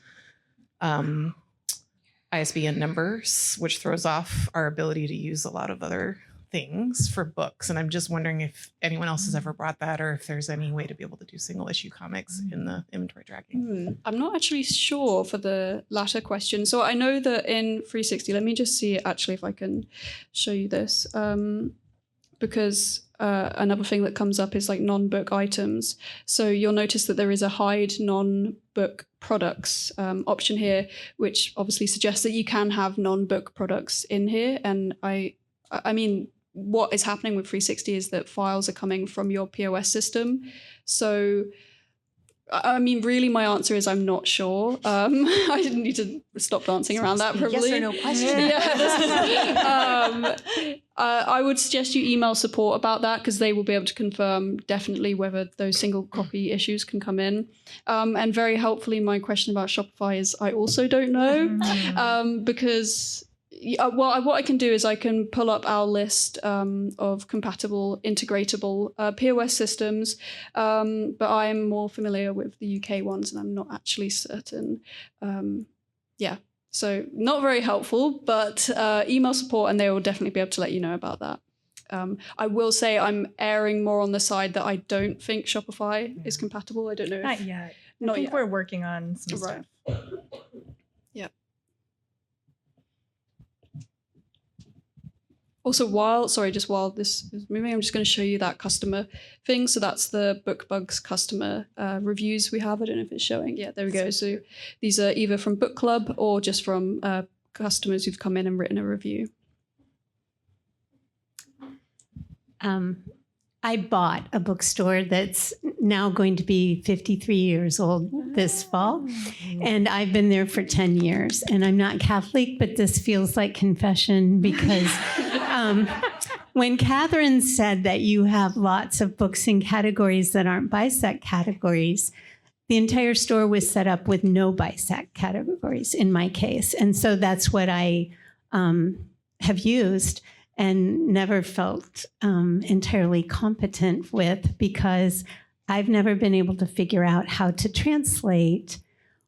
ISBN numbers, which throws off our ability to use a lot of other things for books. And I'm just wondering if anyone else has ever brought that, or if there's any way to be able to do single issue comics in the inventory tracking. I'm not actually sure for the latter question. So I know that in 360, let me just see actually if I can show you this. Because another thing that comes up is like non-book items. So you'll notice that there is a hide non-book products option here, which obviously suggests that you can have non-book products in here. And I mean, what is happening with 360 is that files are coming from your POS system. So I mean, really, my answer is I'm not sure. I need to stop dancing around that, probably. Yes or no question. Yeah. I would suggest you email support about that, because they will be able to confirm definitely whether those single copy issues can come in. And very helpfully, my question about Shopify is I also don't know, because what I can do is I can pull up our list of compatible, integratable POS systems, but I'm more familiar with the UK ones, and I'm not actually certain. Yeah, so not very helpful, but email support, and they will definitely be able to let you know about that. I will say I'm erring more on the side that I don't think Shopify is compatible. I don't know. Not yet. Not I think yet. we're working on some Right. stuff. Yeah. Also, while this is moving, I'm just going to show you that customer thing. So that's the BookBugs customer reviews we have. I don't know if it's showing. Yeah, there we go. So these are either from book club or just from customers who've come in and written a review. I bought a bookstore that's now going to be 53 years old this fall. And I've been there for 10 years. And I'm not Catholic, but this feels like confession because when Catherine said that you have lots of books in categories that aren't BISAC categories, the entire store was set up with no BISAC categories in my case. And so that's what I have used and never felt entirely competent with, because I've never been able to figure out how to translate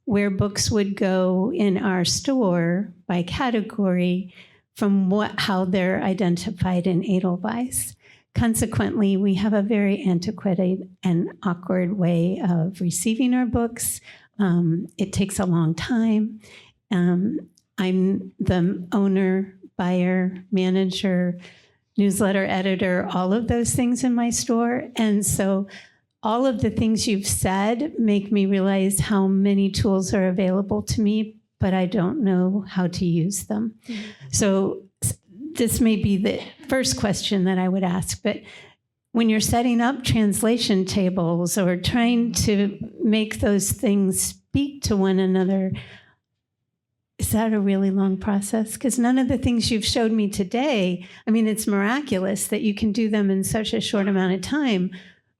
where books would go in our store by category from how they're identified in Edelweiss. Consequently, we have a very antiquated and awkward way of receiving our books. It takes a long time. I'm the owner, buyer, manager, newsletter editor, all of those things in my store. And so all of the things you've said make me realize how many tools are available to me, but I don't know how to use them. Mm-hmm. So this may be the first question that I would ask, but when you're setting up translation tables or trying to make those things speak to one another, is that a really long process? Because none of the things you've showed me today, I mean, it's miraculous that you can do them in such a short amount of time,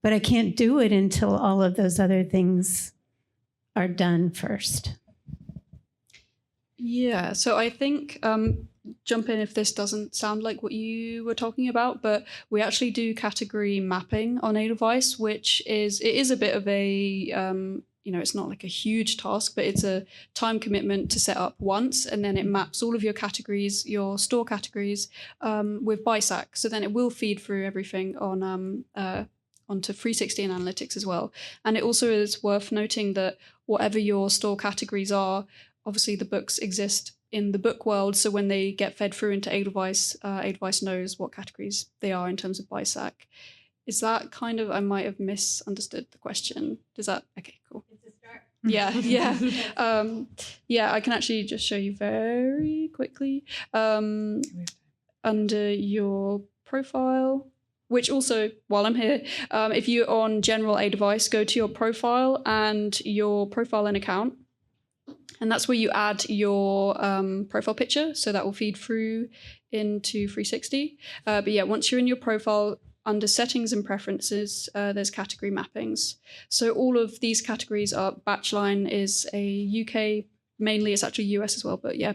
but I can't do it until all of those other things are done first. Yeah, so I think, jump in if this doesn't sound like what you were talking about, but we actually do category mapping on Edelweiss, which is a bit of a, it's not like a huge task, but it's a time commitment to set up once, and then it maps all of your categories, your store categories, with BISAC. So then it will feed through everything on onto 360 and Analytics as well. And it also is worth noting that whatever your store categories are, obviously the books exist in the book world. So when they get fed through into Edelweiss, Edelweiss knows what categories they are in terms of BISAC. Is that kind of, I might have misunderstood the question. Does that, okay, cool. Yeah. I can actually just show you very quickly. Under your profile, which also, while I'm here, if you're on General Edelweiss, go to your profile and account. And that's where you add your profile picture. So that will feed through into 360. But yeah, once you're in your profile, under settings and preferences, there's category mappings. So all of these categories are, Batchline is a UK, mainly it's actually US as well, but yeah,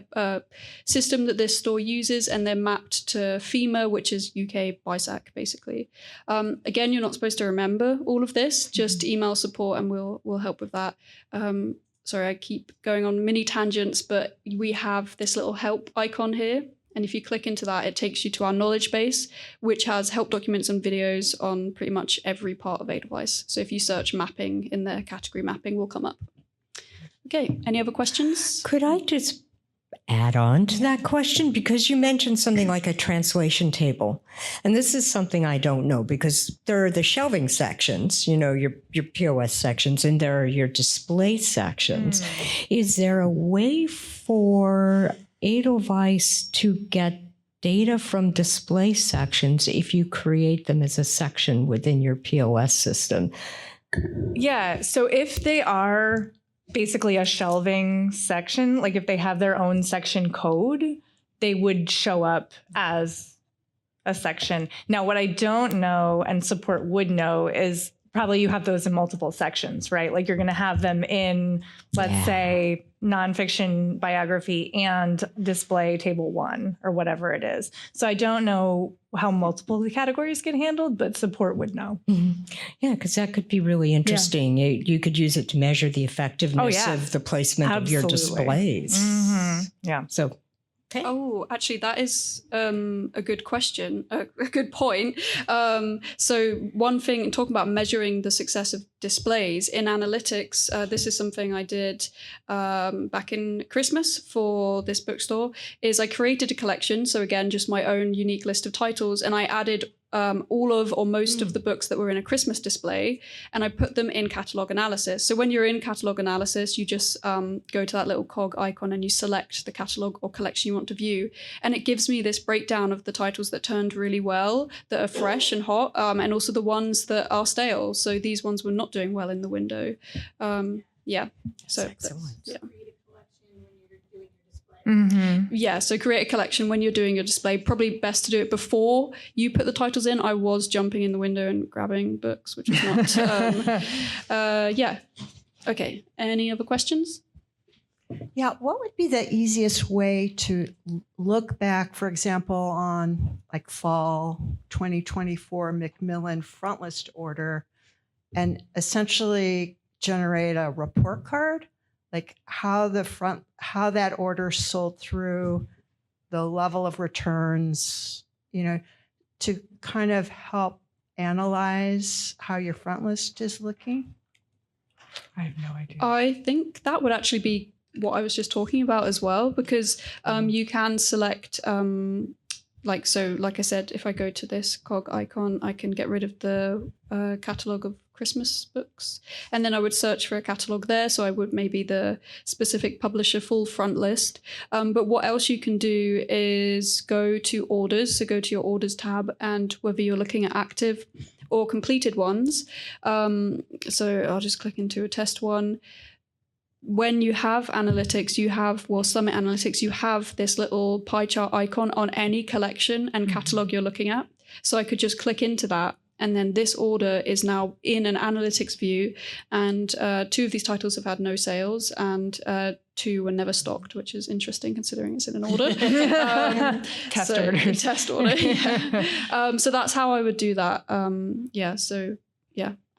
system that this store uses, and they're mapped to FEMA, which is UK BISAC, basically. Again, you're not supposed to remember all of this, just email support and we'll help with that. Sorry, I keep going on mini tangents, but we have this little help icon here. And if you click into that, it takes you to our knowledge base, which has help documents and videos on pretty much every part of Edelweiss. So if you search mapping in there, category mapping will come up. Okay, any other questions? Could I just add on to that question? Because you mentioned something like a translation table. And this is something I don't know, because there are the shelving sections, your POS sections, and there are your display sections. Is there a way for Edelweiss to get data from display sections if you create them as a section within your POS system? Yeah, so if they are basically a shelving section, like if they have their own section code, they would show up as a section. Now, what I don't know, and support would know, is probably you have those in multiple sections, right? Like you're going to have them in, let's say, nonfiction biography and display table 1 or whatever it is. So I don't know how multiple categories get handled, but support would know. Mm-hmm. Yeah, because that could be really interesting. Yeah. You could use it to measure the effectiveness of the placement of your displays. Mm-hmm. Yeah. So Okay. Oh, actually, that is a good question, a good point. So one thing, talking about measuring the success of displays in analytics, this is something I did back in Christmas for this bookstore, is I created a collection. So again, just my own unique list of titles, and I added all of or most of the books that were in a Christmas display, and I put them in catalog analysis. So when you're in catalog analysis, you just go to that little cog icon and you select the catalog or collection you want to view, and it gives me this breakdown of the titles that turned really well, that are fresh and hot, and also the ones that are stale. So these ones were not doing well in the window. So excellent. Yeah, so create a collection when you're doing your display. Probably best to do it before you put the titles in. I was jumping in the window and grabbing books, which is not. Okay. Any other questions? Yeah, what would be the easiest way to look back, for example, on like fall 2024 Macmillan front list order and essentially generate a report card? Like how that order sold through, the level of returns, to kind of help analyze how your front list is looking? I have no idea. I think that would actually be what I was just talking about as well, because you can select, like I said, if I go to this cog icon, I can get rid of the catalogue of Christmas books, and then I would search for a catalogue there. So I would maybe the specific publisher full front list. But what else you can do is go to orders. So go to your orders tab, and whether you're looking at active or completed ones. So I'll just click into a test one. When you have analytics, Summit Analytics, you have this little pie chart icon on any collection and catalog you're looking at. So I could just click into that, and then this order is now in an analytics view. And 2 of these titles have had no sales, and 2 were never stocked, which is interesting considering it's in an order. Test orders. Test order. Yeah. So that's how I would do that.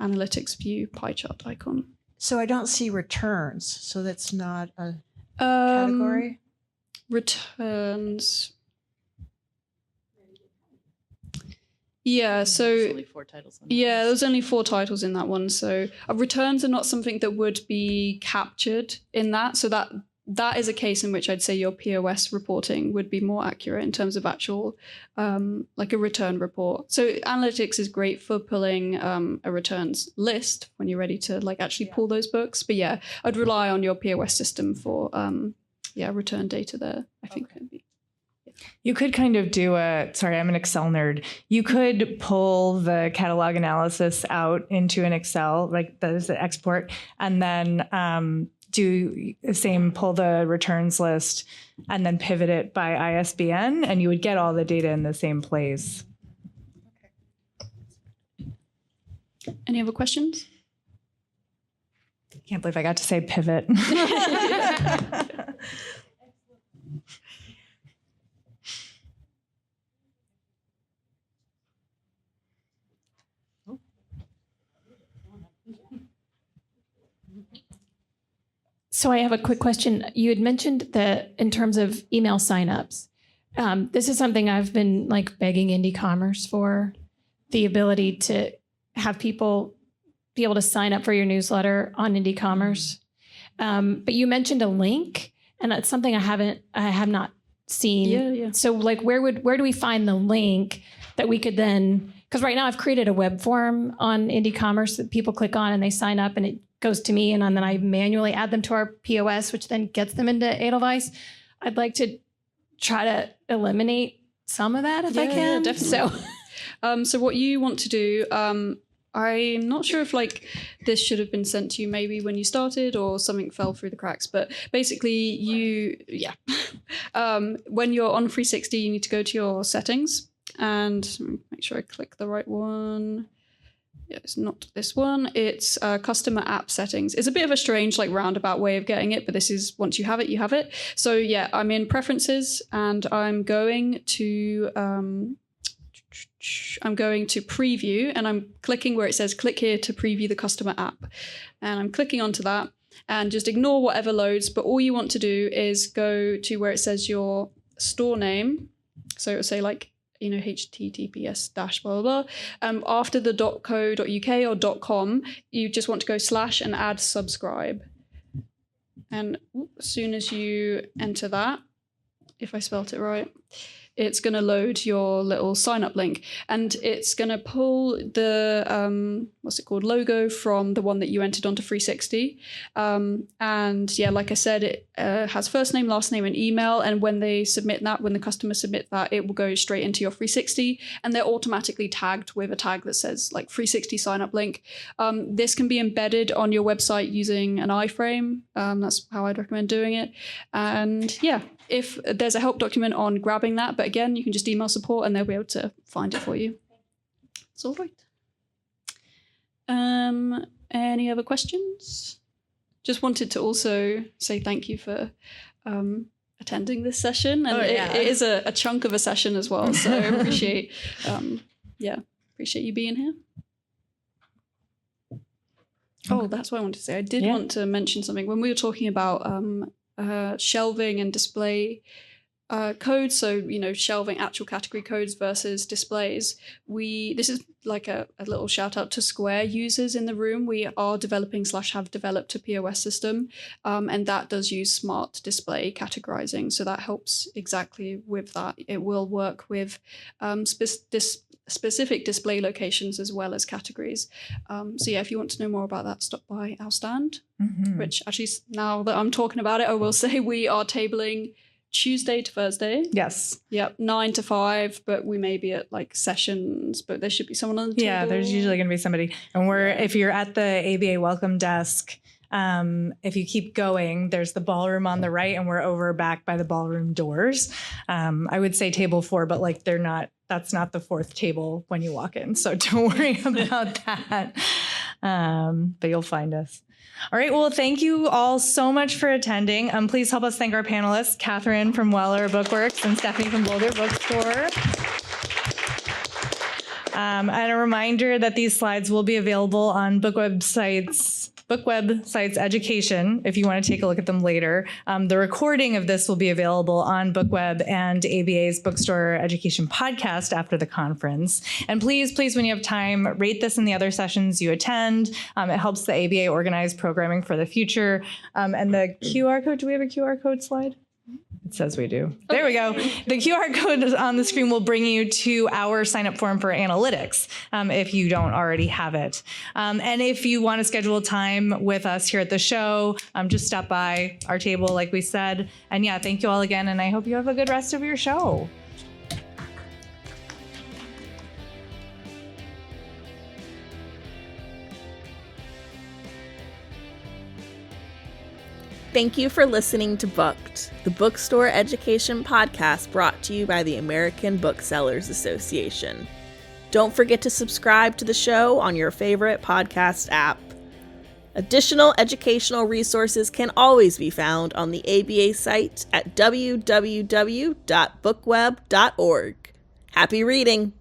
Analytics view pie chart icon. So I don't see returns. So that's not a category? Returns. Yeah, so There's only 4 titles. there's only 4 titles in that one. So returns are not something that would be captured in that. So that is a case in which I'd say your POS reporting would be more accurate in terms of actual, like a return report. So analytics is great for pulling a returns list when you're ready to actually pull those books. But yeah, I'd rely on your POS system for return data there. I think would be. You could kind of do sorry, I'm an Excel nerd. You could pull the catalog analysis out into an Excel, like there's the export, and then do the same, pull the returns list and then pivot it by ISBN, and you would get all the data in the same place. Any other questions? Can't believe I got to say pivot. So I have a quick question. You had mentioned that in terms of email signups, this is something I've been begging Indie Commerce for, the ability to have people be able to sign up for your newsletter on Indie Commerce. But you mentioned a link, and it's something I have not seen. Yeah. So where do we find the link that we could then, because right now I've created a web form on Indie Commerce that people click on and they sign up and it goes to me, and then I manually add them to our POS, which then gets them into Edelweiss. I'd like to try to eliminate some of that if I can. Yeah, definitely. So what you want to do, I'm not sure if this should have been sent to you maybe when you started or something fell through the cracks, but basically when you're on 360, you need to go to your settings and make sure I click the right one. Yeah, it's not this one. It's customer app settings. It's a bit of a strange, roundabout way of getting it, but this is once you have it, you have it. So yeah, I'm in preferences, and I'm going to preview, and I'm clicking where it says click here to preview the customer app, and I'm clicking onto that, and just ignore whatever loads. But all you want to do is go to where it says your store name. So it will say like, https blah, blah, blah. After the .co.uk or .com, you just want to go / and add subscribe. And as soon as you enter that, if I spelt it right, it's going to load your little sign up link, and it's going to pull the logo from the one that you entered onto 360. And yeah, like I said, it has first name, last name, and email. And when they submit that, when the customer submit that, it will go straight into your 360, and they're automatically tagged with a tag that says like 360 sign up link. This can be embedded on your website using an iframe. That's how I'd recommend doing it. And yeah, if there's a help document on grabbing that, but again, you can just email support and they'll be able to find it for you. It's all right. Any other questions? Just wanted to also say thank you for attending this session. And it is a chunk of a session as well. So I appreciate, appreciate you being here. Oh, that's what I wanted to say. I did want to mention something. When we were talking about shelving and display codes, so shelving actual category codes versus displays, this is like a little shout out to Square users in the room. We are developing / have developed a POS system, and that does use smart display categorizing, so that helps exactly with that. It will work with specific display locations as well as categories. So yeah, if you want to know more about that, stop by our stand, which actually, now that I'm talking about it, I will say we are tabling Tuesday to Thursday. Yes. Yep, 9 to 5, but we may be at like sessions, but there should be someone on the table. Yeah, there's usually going to be somebody. And if you're at the ABA welcome desk, if you keep going, there's the ballroom on the right, and we're over back by the ballroom doors. I would say table 4, but like that's not the 4th table when you walk in. So don't worry about that. But you'll find us. All right. Well, thank you all so much for attending. Please help us thank our panelists, Catherine from Weller Bookworks and Stephanie from Boulder Bookstore. And a reminder that these slides will be available on BookWeb Sites Education if you want to take a look at them later. The recording of this will be available on BookWeb and ABA's Bookstore Education podcast after the conference. And please, when you have time, rate this in the other sessions you attend. It helps the ABA organize programming for the future. And the QR code, do we have a QR code slide? It says we do. There we go. The QR code on the screen will bring you to our sign-up form for analytics if you don't already have it. And if you want to schedule time with us here at the show, just stop by our table like we said. And yeah, thank you all again, and I hope you have a good rest of your show. Thank you for listening to Booked, the bookstore education podcast brought to you by the American Booksellers Association. Don't forget to subscribe to the show on your favorite podcast app. Additional educational resources can always be found on the ABA site at www.bookweb.org. Happy reading!